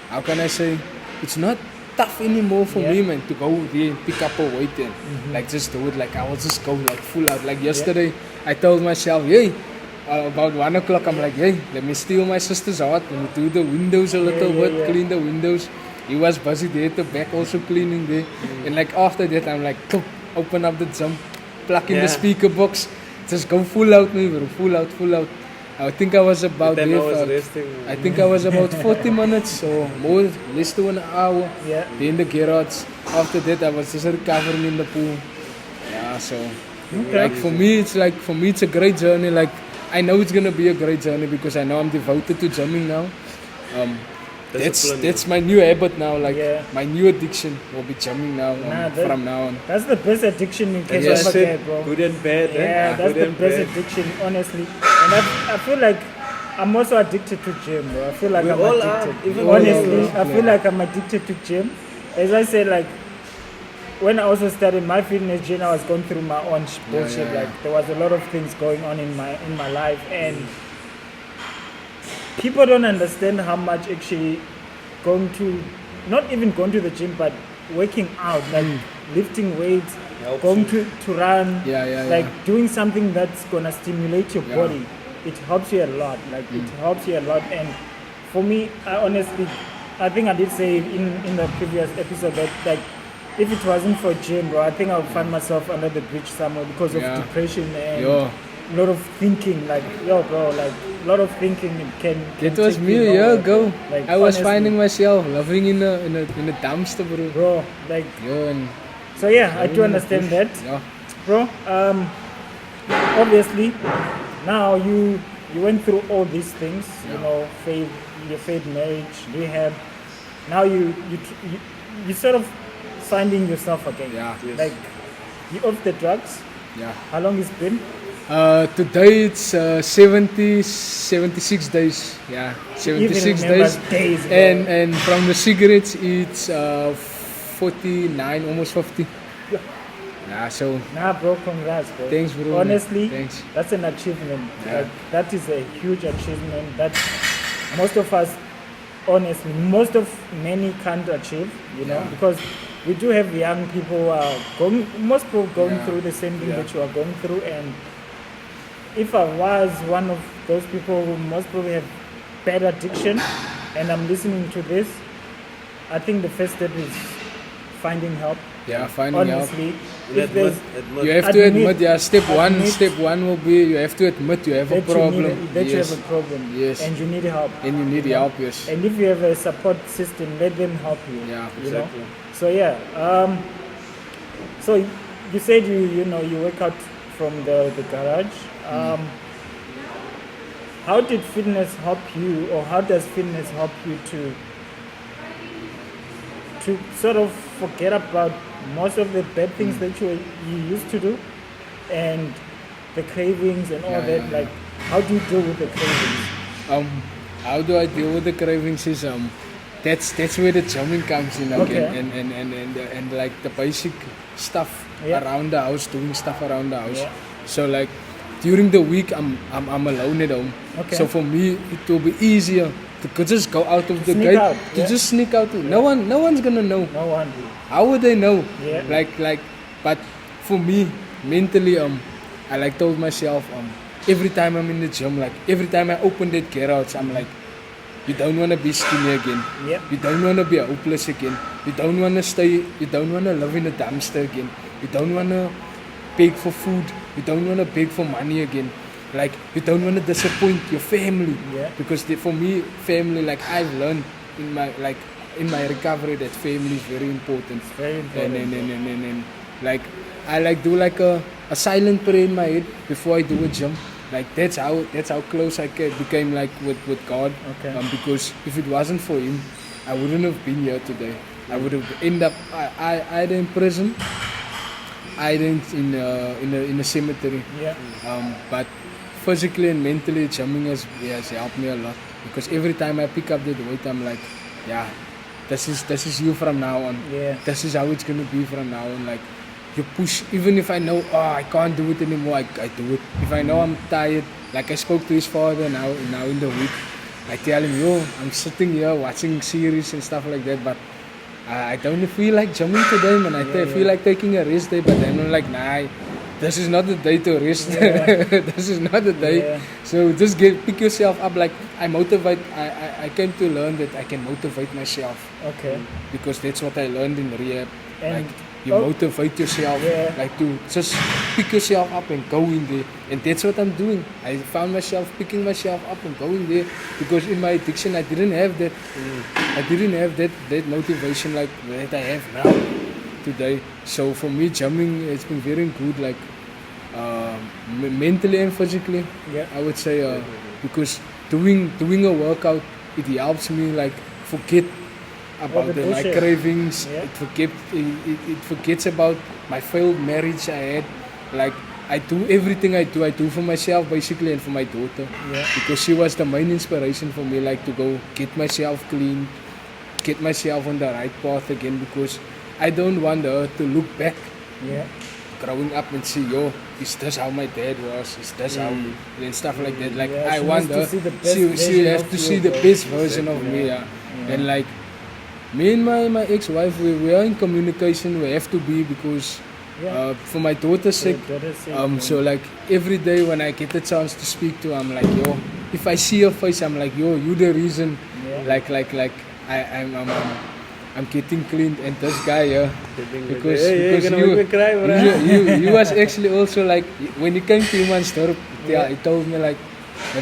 how can I say, it's not tough anymore for me, man, to go there and pick up a weight and like just do it. Like I will just go like full out. Like yesterday, I told myself, about 1 o'clock, I'm like, let me steal my sister's heart. Let me do the windows a little bit, clean the windows. He was busy there at the back also cleaning there. And like after that, I'm like, open up the gym, plug in the speaker box, just go full out, man, bro, full out. I think I was about there. I think I was about 40 minutes or more, less than an hour. There in the garage. After that, I was just recovering in the pool. Yeah, so like for me, it's a great journey. Like I know it's gonna be a great journey because I know I'm devoted to gymming now. That's my new habit now. Like my new addiction will be gymming now from now on. That's the best addiction you can ever get, bro. Good and bad. That's the best addiction, honestly. And I feel like I'm also addicted to gym, bro. I feel like I'm addicted. Honestly, I feel like I'm addicted to gym. As I said, like when I also started my fitness journey, I was going through my own bullshit. Like there was a lot of things going on in my life, and people don't understand how much actually not even going to the gym, but working out, like lifting weights, going to run, like doing something that's gonna stimulate your body. It helps you a lot. Like it helps you a lot. And for me, I think I did say in the previous episode that like if it wasn't for gym, bro, I think I would find myself under the bridge somewhere because of depression and a lot of thinking. Like, bro, like a lot of thinking can It was me a year ago. Like, I was finding myself living in a dumpster, bro. Bro, like. So I do understand that, bro. Obviously, now you went through all these things. You know, your faith marriage, rehab. Now you sort of finding yourself again. Like you off the drugs. How long it's been? Today it's 76 days. 76 days. And from the cigarettes it's 49, almost 50. So. Bro, congrats, bro. Thanks, bro. Honestly, thanks. That's an achievement. Like that is a huge achievement that most of us, honestly, many can't achieve. You know, because we do have young people going through the same thing that you are going through, and if I was one of those people who most probably have bad addiction and I'm listening to this, I think the first step is finding help. Finding honestly, help. You have to admit, step one will be you have to admit you have a problem. You have a problem. Yes. And you need help. Yes. And if you have a support system, let them help you. Exactly. Know? So so you said you work out from the garage. How did fitness help you, or how does fitness help you to sort of forget about most of the bad things that you used to do, and the cravings and all that? Like, how do you deal with the cravings? How do I deal with the cravings is that's where the gymming comes in again, and like the basic stuff around the house, doing stuff around the house. So like during the week I'm alone at home. Okay. So for me it will be easier to just go out of the Sneak gate, out, to just sneak out. No one's gonna know. No one. How would they know? Yeah. But for me, mentally, I told myself, every time I'm in the gym, every time I open that garage, I'm like, you don't want to be skinny again. Yep. You don't want to be hopeless again. You don't want to live in a dumpster again. You don't want to beg for food. You don't want to beg for money again. You don't want to disappoint your family. Yeah. Because for me, family, I've learned in my recovery that family is very important. It's very important. And I do a silent prayer in my head before I do a gym. That's how close I became with God. Okay. Because if it wasn't for Him, I wouldn't have been here today. I would have ended up either in prison, either in a cemetery. Yeah. But physically and mentally, gymming has helped me a lot. Because every time I pick up that weight, I'm like, yeah, this is you from now on. Yeah. This is how it's gonna be from now on. You push, even if I know, I can't do it anymore, I do it. If I know I'm tired, I spoke to his father now in the week, I tell him, I'm sitting here watching series and stuff like that, but I don't feel like gymming today, man. I feel like taking a rest day, but then I'm like, nah, this is not the day to rest. Yeah. This is not the day. Yeah. So just pick yourself up. I came to learn that I can motivate myself. Okay. Because that's what I learned in rehab. And you motivate yourself, to just pick yourself up and go in there. And that's what I'm doing. I found myself picking myself up and going there because in my addiction I didn't have that. I didn't have that motivation that I have now today. So for me, gymming it's been very good, mentally and physically. Yeah. I would say because doing a workout, it helps me forget about my cravings. Yeah. It forgets about my failed marriage I had. I do everything I do for myself basically and for my daughter. Yeah. Because she was the main inspiration for me, to go get myself clean, get myself on the right path again, because I don't want her to look back growing up and see, is this how my dad was? Is this how and stuff like that. I want her she has to see the best version of me. Yeah. And me and my ex-wife, we are in communication. We have to be because for my daughter's sake. So every day when I get the chance to speak to her, I'm like, if I see her face, I'm like, you the reason. Yeah. I'm getting clean, and this guy, because you was actually also when you came to 𝘰𝘮𝑻, he told me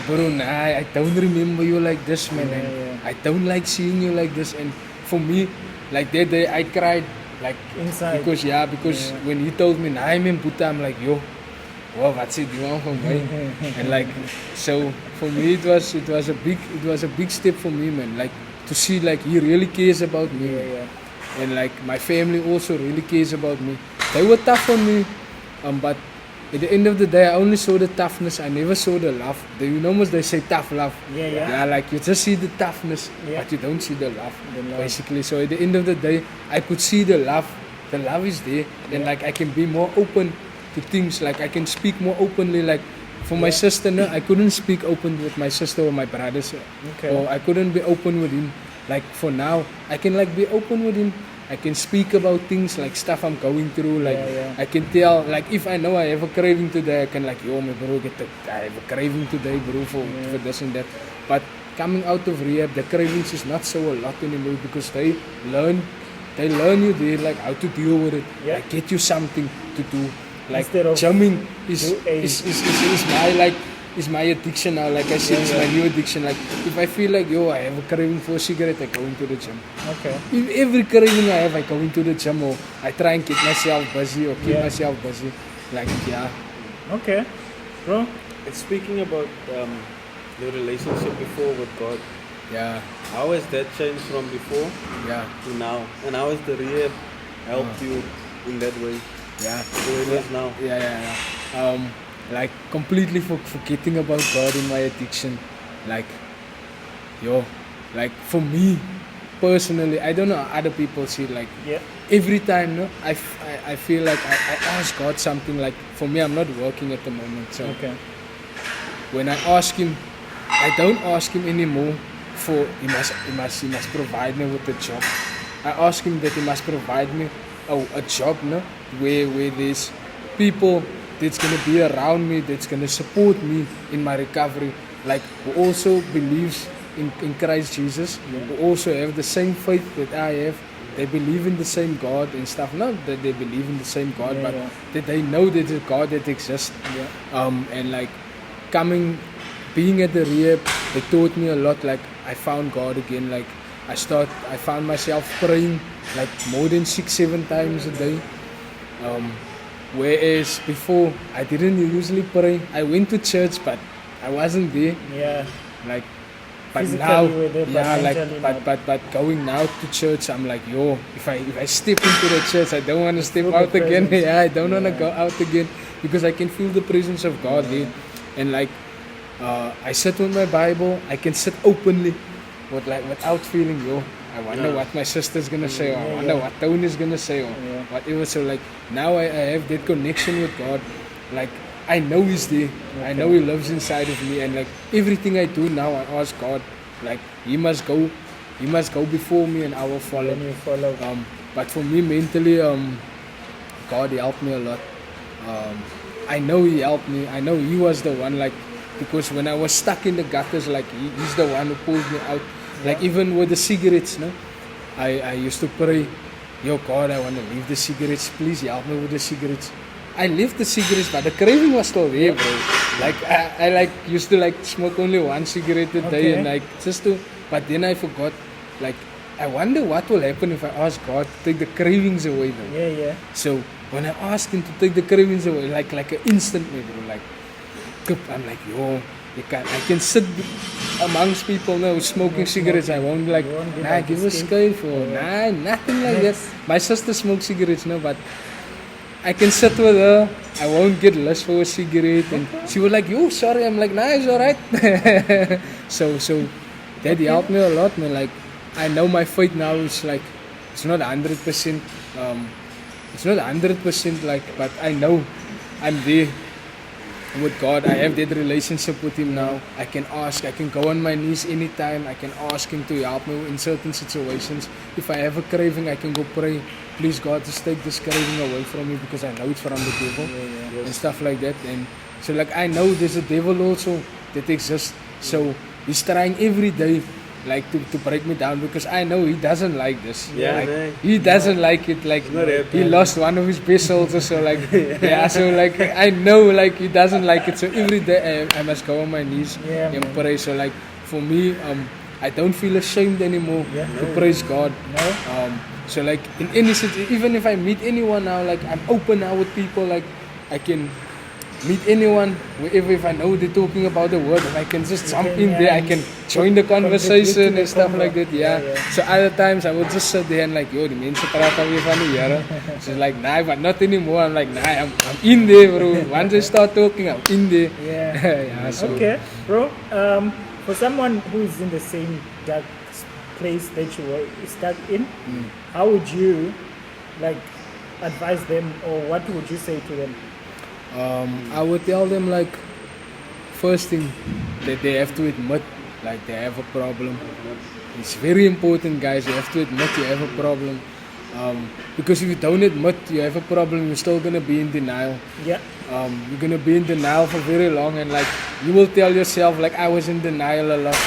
bro, nah, I don't remember you like this, man. I don't like seeing you like this. And for me, that day I cried inside because when he told me nah, I'm in Buddha, I'm like, wow, what's it doing for me? And so for me it was a big step for me, man. To see he really cares about me. And my family also really cares about me. They were tough on me, but at the end of the day I only saw the toughness. I never saw the love. You know, they say tough love. You just see the toughness, but you don't see the love. Basically. So at the end of the day I could see the love. The love is there, and I can be more open to things. I can speak more openly. For my sister, no, I couldn't speak open with my sister or my brothers. Okay. Or I couldn't be open with him. For now, I can be open with him. I can speak about things stuff I'm going through. I can tell if I know I have a craving today, I can my bro, I have a craving today, bro, for this and that. But coming out of rehab, the cravings is not so a lot anymore because they learn you there how to deal with it. Yeah. Get you something to do. Gymming is my addiction now. I said, it's my new addiction. If I feel I have a craving for a cigarette, I go into the gym. Okay. If every craving I have, I go into the gym, or I try and get myself busy or keep myself busy. Okay, bro. And speaking about the relationship before with God, how has that changed from before to now? And how has the rehab helped you in that way? Where it is now. Completely forgetting about God in my addiction. For me personally, I don't know how other people see it. Every time I feel I ask God something. For me, I'm not working at the moment, so when I ask him, I don't ask him anymore for he must provide me with a job. I ask him that he must provide me a job, no, where there's people that's gonna be around me, that's gonna support me in my recovery, like who also believes in Christ Jesus, who also have the same faith that I have. They believe in the same God and stuff. Not that they believe in the same God, but that they know that there's a God that exists. And like being at the rehab, they taught me a lot. Like I found God again. Like I found myself praying like more than 6-7 times a day. Whereas before I didn't usually pray. I went to church, but I wasn't there. Like. But now, but going now to church, I'm like, if I step into the church, I don't want to step out again. I don't want to go out again because I can feel the presence of God there. And like, I sit with my Bible, I can sit openly, without feeling, I wonder what my sister's gonna say, or I wonder what Tony's gonna say, or whatever. So like, now I have that connection with God, like. I know He's there. I know He lives inside of me, and like everything I do now, I ask God, like He must go before me, and I will follow. But for me mentally, God helped me a lot. I know He helped me. I know He was the one, like, because when I was stuck in the gutters, like He's the one who pulled me out. Like even with the cigarettes, no, I used to pray, God, I want to leave the cigarettes. Please help me with the cigarettes. I left the cigarettes, but the craving was still there, bro. Like I used to smoke only one cigarette a day, and like but then I forgot. Like I wonder what will happen if I ask God to take the cravings away, though. So when I asked Him to take the cravings away, like an instant, bro. Like I'm like, I can sit amongst people now smoking cigarettes. I won't give a skyf or nothing like that. My sister smokes cigarettes now, but. I can sit with her, I won't get lust for a cigarette, and she was like, sorry, I'm like, it's alright. so that helped me a lot, man. Like, I know my faith now is like, it's not 100%, like, but I know I'm there with God. I have that relationship with Him now. I can ask, I can go on my knees anytime, I can ask Him to help me in certain situations. If I have a craving, I can go pray, please God, just take this craving away from me, because I know it's from the devil and stuff like that. And so like I know there's a devil also that exists, so he's trying every day like to break me down, because I know he doesn't like this. He doesn't like it. Like he lost one of his best soldiers, so like so like I know like he doesn't like it. So every day I must go on my knees and pray. So like for me, I don't feel ashamed anymore to praise God. So like in any situation, even if I meet anyone now, like I'm open now with people. Like I can meet anyone wherever, if I know they're talking about the word, and I can just jump in there, I can join the conversation and stuff like that. So other times I would just sit there and like, die mense praat alweer van die Here. So like, but not anymore. I'm like, I'm in there, bro. Once I start talking, I'm in there. So. Okay, bro. For someone who's in the same dark place that you were stuck in, how would you like advise them, or what would you say to them? I would tell them, like, first thing, that they have to admit like they have a problem. It's very important, guys. You have to admit you have a problem, because if you don't admit you have a problem, you're still gonna be in denial. You're gonna be in denial for very long, and like you will tell yourself, like I was in denial a lot.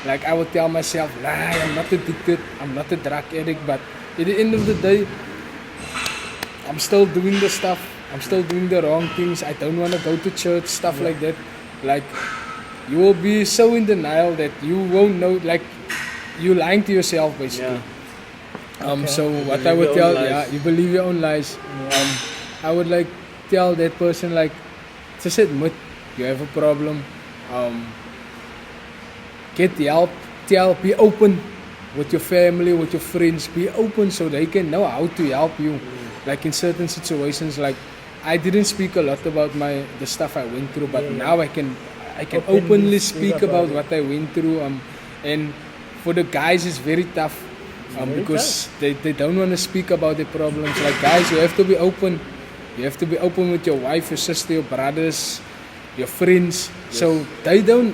Like I would tell myself, I'm not addicted, I'm not a drug addict, but at the end of the day, I'm still doing the stuff. I'm still doing the wrong things. I don't want to go to church, stuff like that. Like, you will be so in denial that you won't know, like, you're lying to yourself, basically. So what I would tell, you believe your own lies. I would, like, tell that person, like, just admit you have a problem. Get help. Be open with your family, with your friends. Be open so they can know how to help you. Like, in certain situations, like, I didn't speak a lot about the stuff I went through, but now I can openly speak about what I went through. And for the guys, it's very tough, because they don't want to speak about their problems. Like, guys, you have to be open. You have to be open with your wife, your sister, your brothers, your friends. So they going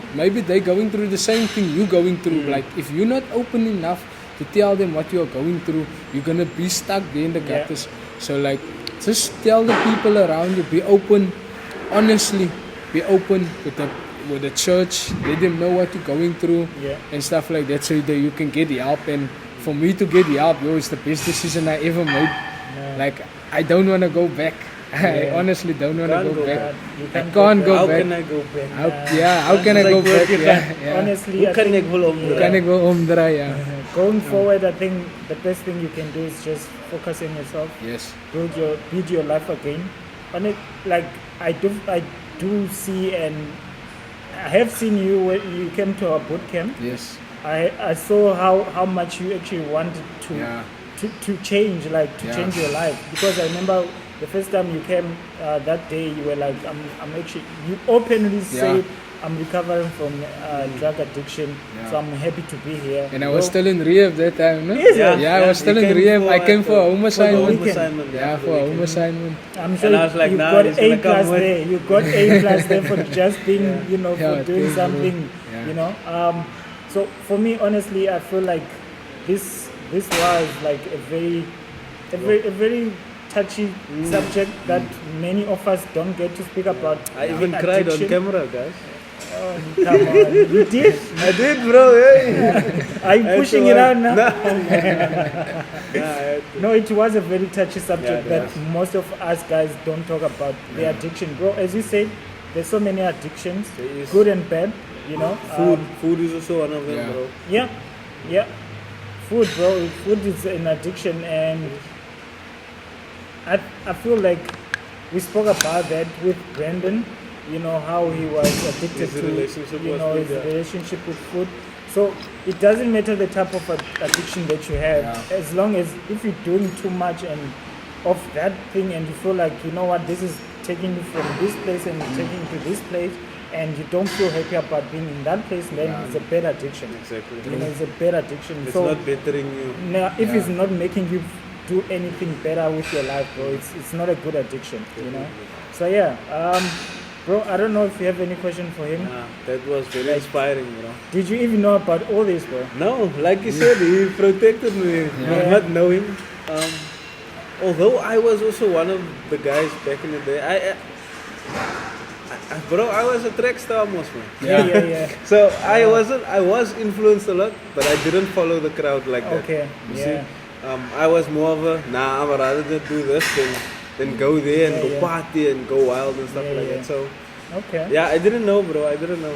through the same thing you're going through. Like if you're not open enough to tell them what you're going through, you're gonna be stuck there in the gutters. So like, just tell the people around you, be open, honestly, be open with the church, let them know what you're going through and stuff like that, so that you can get help. And for me to get help, it's the best decision I ever made. Like, I don't want to go back. I honestly don't want to go back. I can't go back. How can I go back? How can I go back? Honestly, I think going forward, I think the best thing you can do is just focus on yourself. Yes. Build your life again. And it, like I do see, and I have seen you when you came to our boot camp. Yes. I saw how much you actually wanted to change, change your life. Because I remember the first time you came that day, you were like, I'm actually, you openly said, I'm recovering from drug addiction, so I'm happy to be here. And I was still in rehab that time, no? I was still in rehab. I came for a home assignment. For a home assignment. I'm sure you got A plus there. You got A plus there for just being, for doing something, So for me, honestly, I feel like this was like a very touchy subject that many of us don't get to speak about. I even cried on camera, guys. Oh, come on. You did? I did, bro. Hey. Are you pushing it out now? No, it was a very touchy subject that most of us guys don't talk about. The addiction, bro. As you said, there's so many addictions, good and bad. Food is also one of them, bro. Yeah. Food, bro. Food is an addiction, and I feel like we spoke about that with Brandon. How he was addicted to his relationship with food. So it doesn't matter the type of addiction that you have, as long as if you're doing too much and of that thing, and you feel like, this is taking you from this place and taking you to this place, and you don't feel happy about being in that place, then it's a bad addiction. Exactly. It's a bad addiction. It's not bettering you. Now, if it's not making you do anything better with your life, bro, it's not a good addiction. So bro, I don't know if you have any question for him. That was very inspiring, bro. Did you even know about all this, bro? No, like you said, he protected me, not knowing. Although I was also one of the guys back in the day. Bro, I was a track star almost, man. Yeah. So I was influenced a lot, but I didn't follow the crowd like that. Okay, See? I was more of a, I'm rather than do this than go there and go party and go wild and stuff like that. So, I didn't know, bro. I didn't know.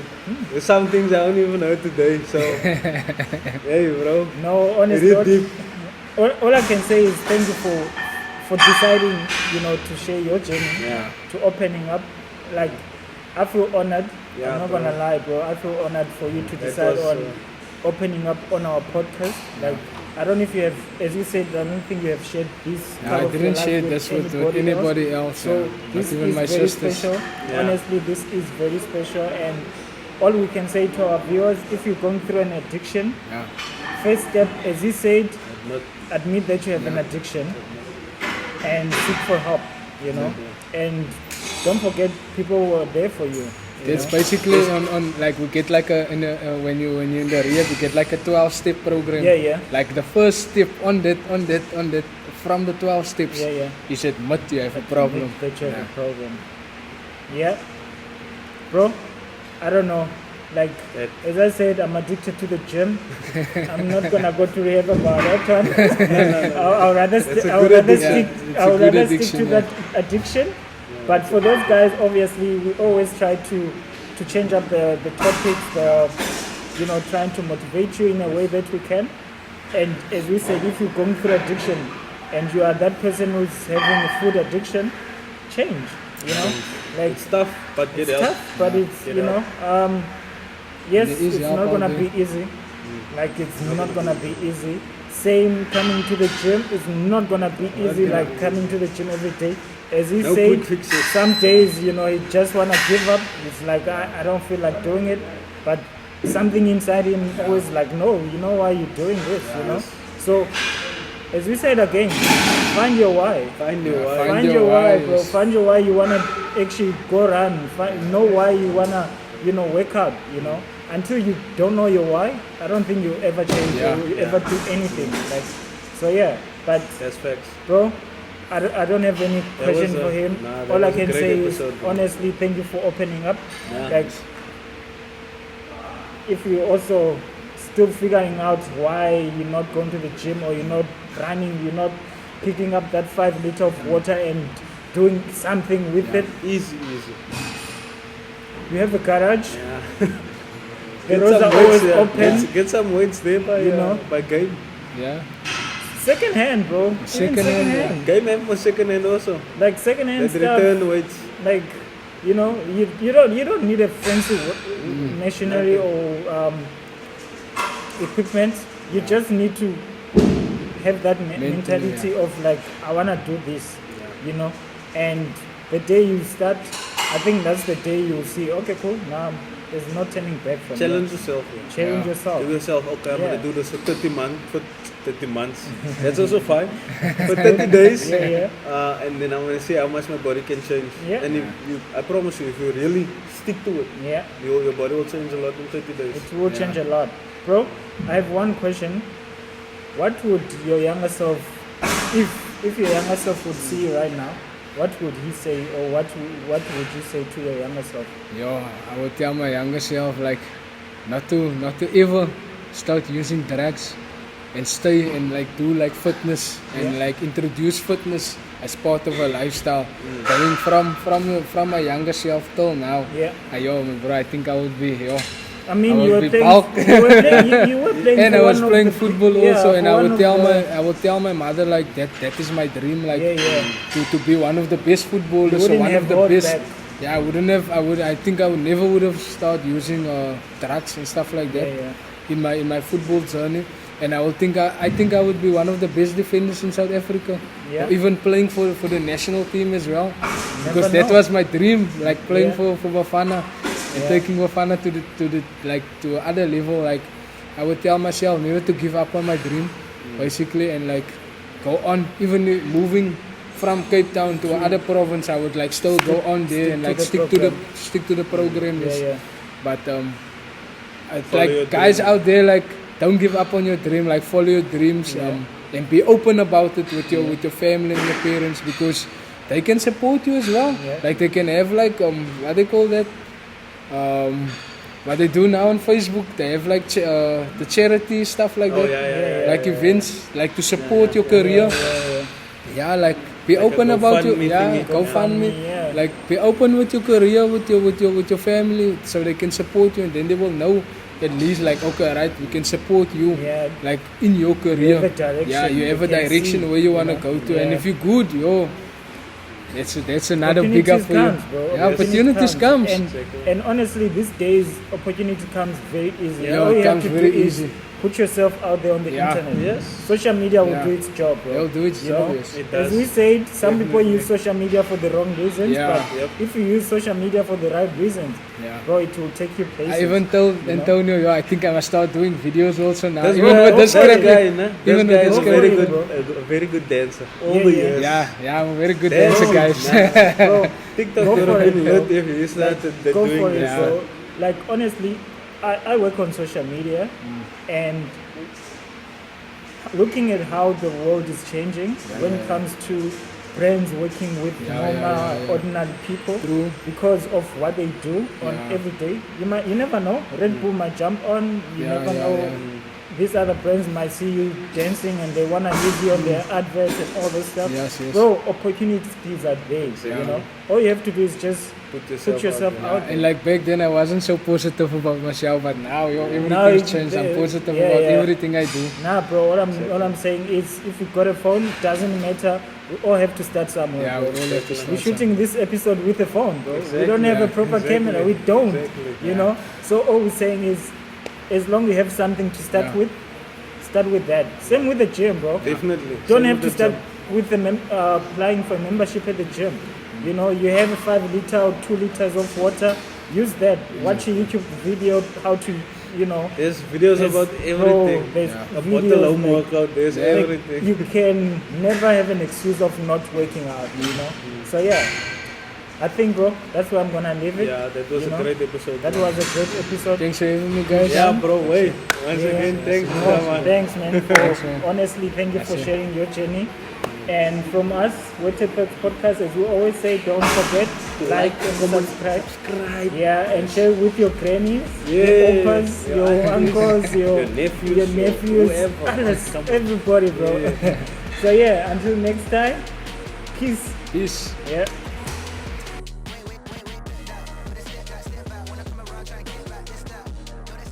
There's some things I don't even know today. So, hey, bro. No, honestly, all I can say is thank you for deciding, to share your journey, to opening up. Like, I feel honored. I'm not gonna lie, bro. I feel honored for you to decide on opening up on our podcast. Like, I don't know if you have, as you said, I don't think you have shared this. I didn't share this with anybody else. So this even is my very sisters. special. Honestly, this is very special. And all we can say to our viewers, if you're going through an addiction, first step, as you said, admit that you have an addiction and seek for help. And don't forget people who are there for you. It's basically on like we get like when you're in the rehab, you get like a 12-step program. Like the first step on that from the 12 steps is admit you have a problem. That you have a problem. Yeah, bro. I don't know. Like as I said, I'm addicted to the gym. I'm not gonna go to rehab about that one. I'll rather stick to that addiction. But for those guys, obviously, we always try to change up the topics, trying to motivate you in a way that we can. And as we said, if you're going through addiction and you are that person who's having a food addiction, change, Like, it's tough, but get help. Tough, but it's, yes, it's not going to be easy. Like, it's not going to be easy. Same, coming to the gym is not going to be easy, like coming to the gym every day. As you said, some days, you just want to give up. It's like, I don't feel like doing it. But something inside him always like, no, why are you doing this, So, as we said again, find your why. Find your why. Find your why, bro. Find your why you wanna actually go run. Know why you wanna, wake up. Until you don't know your why, I don't think you ever change or you ever do anything. But that's facts, bro. I don't have any question for him. All I can say is, honestly, thank you for opening up. Like, if you also still figuring out why you're not going to the gym or you're not running, you're not picking up that 5 liters of water and doing something with it. Easy. You have a garage. Yeah. The roads are always open. Get some weights there by game. Yeah. Second hand, bro. Second hand. Game have for second hand also. Like second hand stuff. Return weights. Like, you don't need a fancy machinery or equipment. You just need to have that mentality of like, I wanna do this, And the day you start, I think that's the day you'll see. Okay, cool. Now there's no turning back from Challenge that. yourself. Challenge yourself. Give yourself. Okay, I'm gonna do this for 30 months. That's also fine. For 30 days. And then I'm gonna see how much my body can change. And I promise you, if you really stick to it, your body will change a lot in 30 days. It will change a lot, bro. I have one question. What would your younger self, if your younger self would see you right now, what would he say, or what would you say to your younger self? I would tell my younger self like not to ever start using drugs and stay and like do like fitness and like introduce fitness as part of a lifestyle. Going from my younger self till now. Bro, I think I would be I mean, you were playing and I was playing football also, and I would tell my mother like that is my dream, like to be one of the best footballers or one of the best. I think I never would have started using drugs and stuff like that in my football journey. And I think I would be one of the best defenders in South Africa, or even playing for the national team as well, because that was my dream, like playing for Bafana. And taking Bafana to other level. Like, I would tell myself never to give up on my dream, basically, and like go on. Even moving from Cape Town to another province, I would like still go on there and like stick to the program. But like guys out there, like don't give up on your dream. Like follow your dreams and be open about it with your family and your parents, because they can support you as well. Like they can have like what they call that. What they do now on Facebook, they have like the charity stuff like that, like events, like to support your career. Like be open about your GoFundMe. Like be open with your career, with your family, so they can support you, and then they will know at least like, okay, right, we can support you, like in your career. You have a direction where you wanna go to, and if you're good, that's another big up for you. Opportunities comes. And honestly, these days, opportunity comes very easy. All you have to do is put yourself out there on the internet. Social media will do its job, bro. It'll do its job, As we said, some people use social media for the wrong reasons, but if you use social media for the right reasons, bro, it will take you places. I even told Antonio, I think I must start doing videos also now. That's even with this guy, even guy with is a very good dancer. All the years. I'm a very good dancer, guys. Bro, TikTok would have been lit if you started doing this. Bro. Like honestly, I work on social media, and looking at how the world is changing when it comes to brands working with normal, ordinary people, because of what they do on every day. You never know. Red Bull might jump on. You never know. These other brands might see you dancing and they wanna use you on their adverts and all this stuff. Bro, opportunities are there. All you have to do is just put yourself out there. And like back then I wasn't so positive about myself, but now everything's changed. I'm positive about everything I do. Nah, bro, all I'm saying is if you got a phone, it doesn't matter. We all have to start somewhere. We all have to start. We're shooting this episode with a phone, bro. We don't have a proper camera. We don't. So all we're saying is, as long as you have something to start with, start with that. Same with the gym, bro. Definitely. Don't have to start with applying for membership at the gym. You have a 5 liter or 2 liters of water. Use that. Watch a YouTube video how to you know. There's videos about everything. There's about the videos, home workout, there's everything. You can never have an excuse of not working out, you know. So yeah, I think, bro, that's where I'm gonna leave it. Yeah, that was a great episode. That was a great episode. Thanks for having me, guys. Yeah, bro, wait. Once again, thanks, man. Thanks, man. Honestly, thank you for sharing your journey. And from us, 𝘍𝑗𝑗𝑘 Podcast, as we always say, don't forget to like and subscribe. Yeah, and share with your grannies, your oppas, your uncles, your nephews, everybody, bro. So yeah, until next time, peace. Peace. Yeah.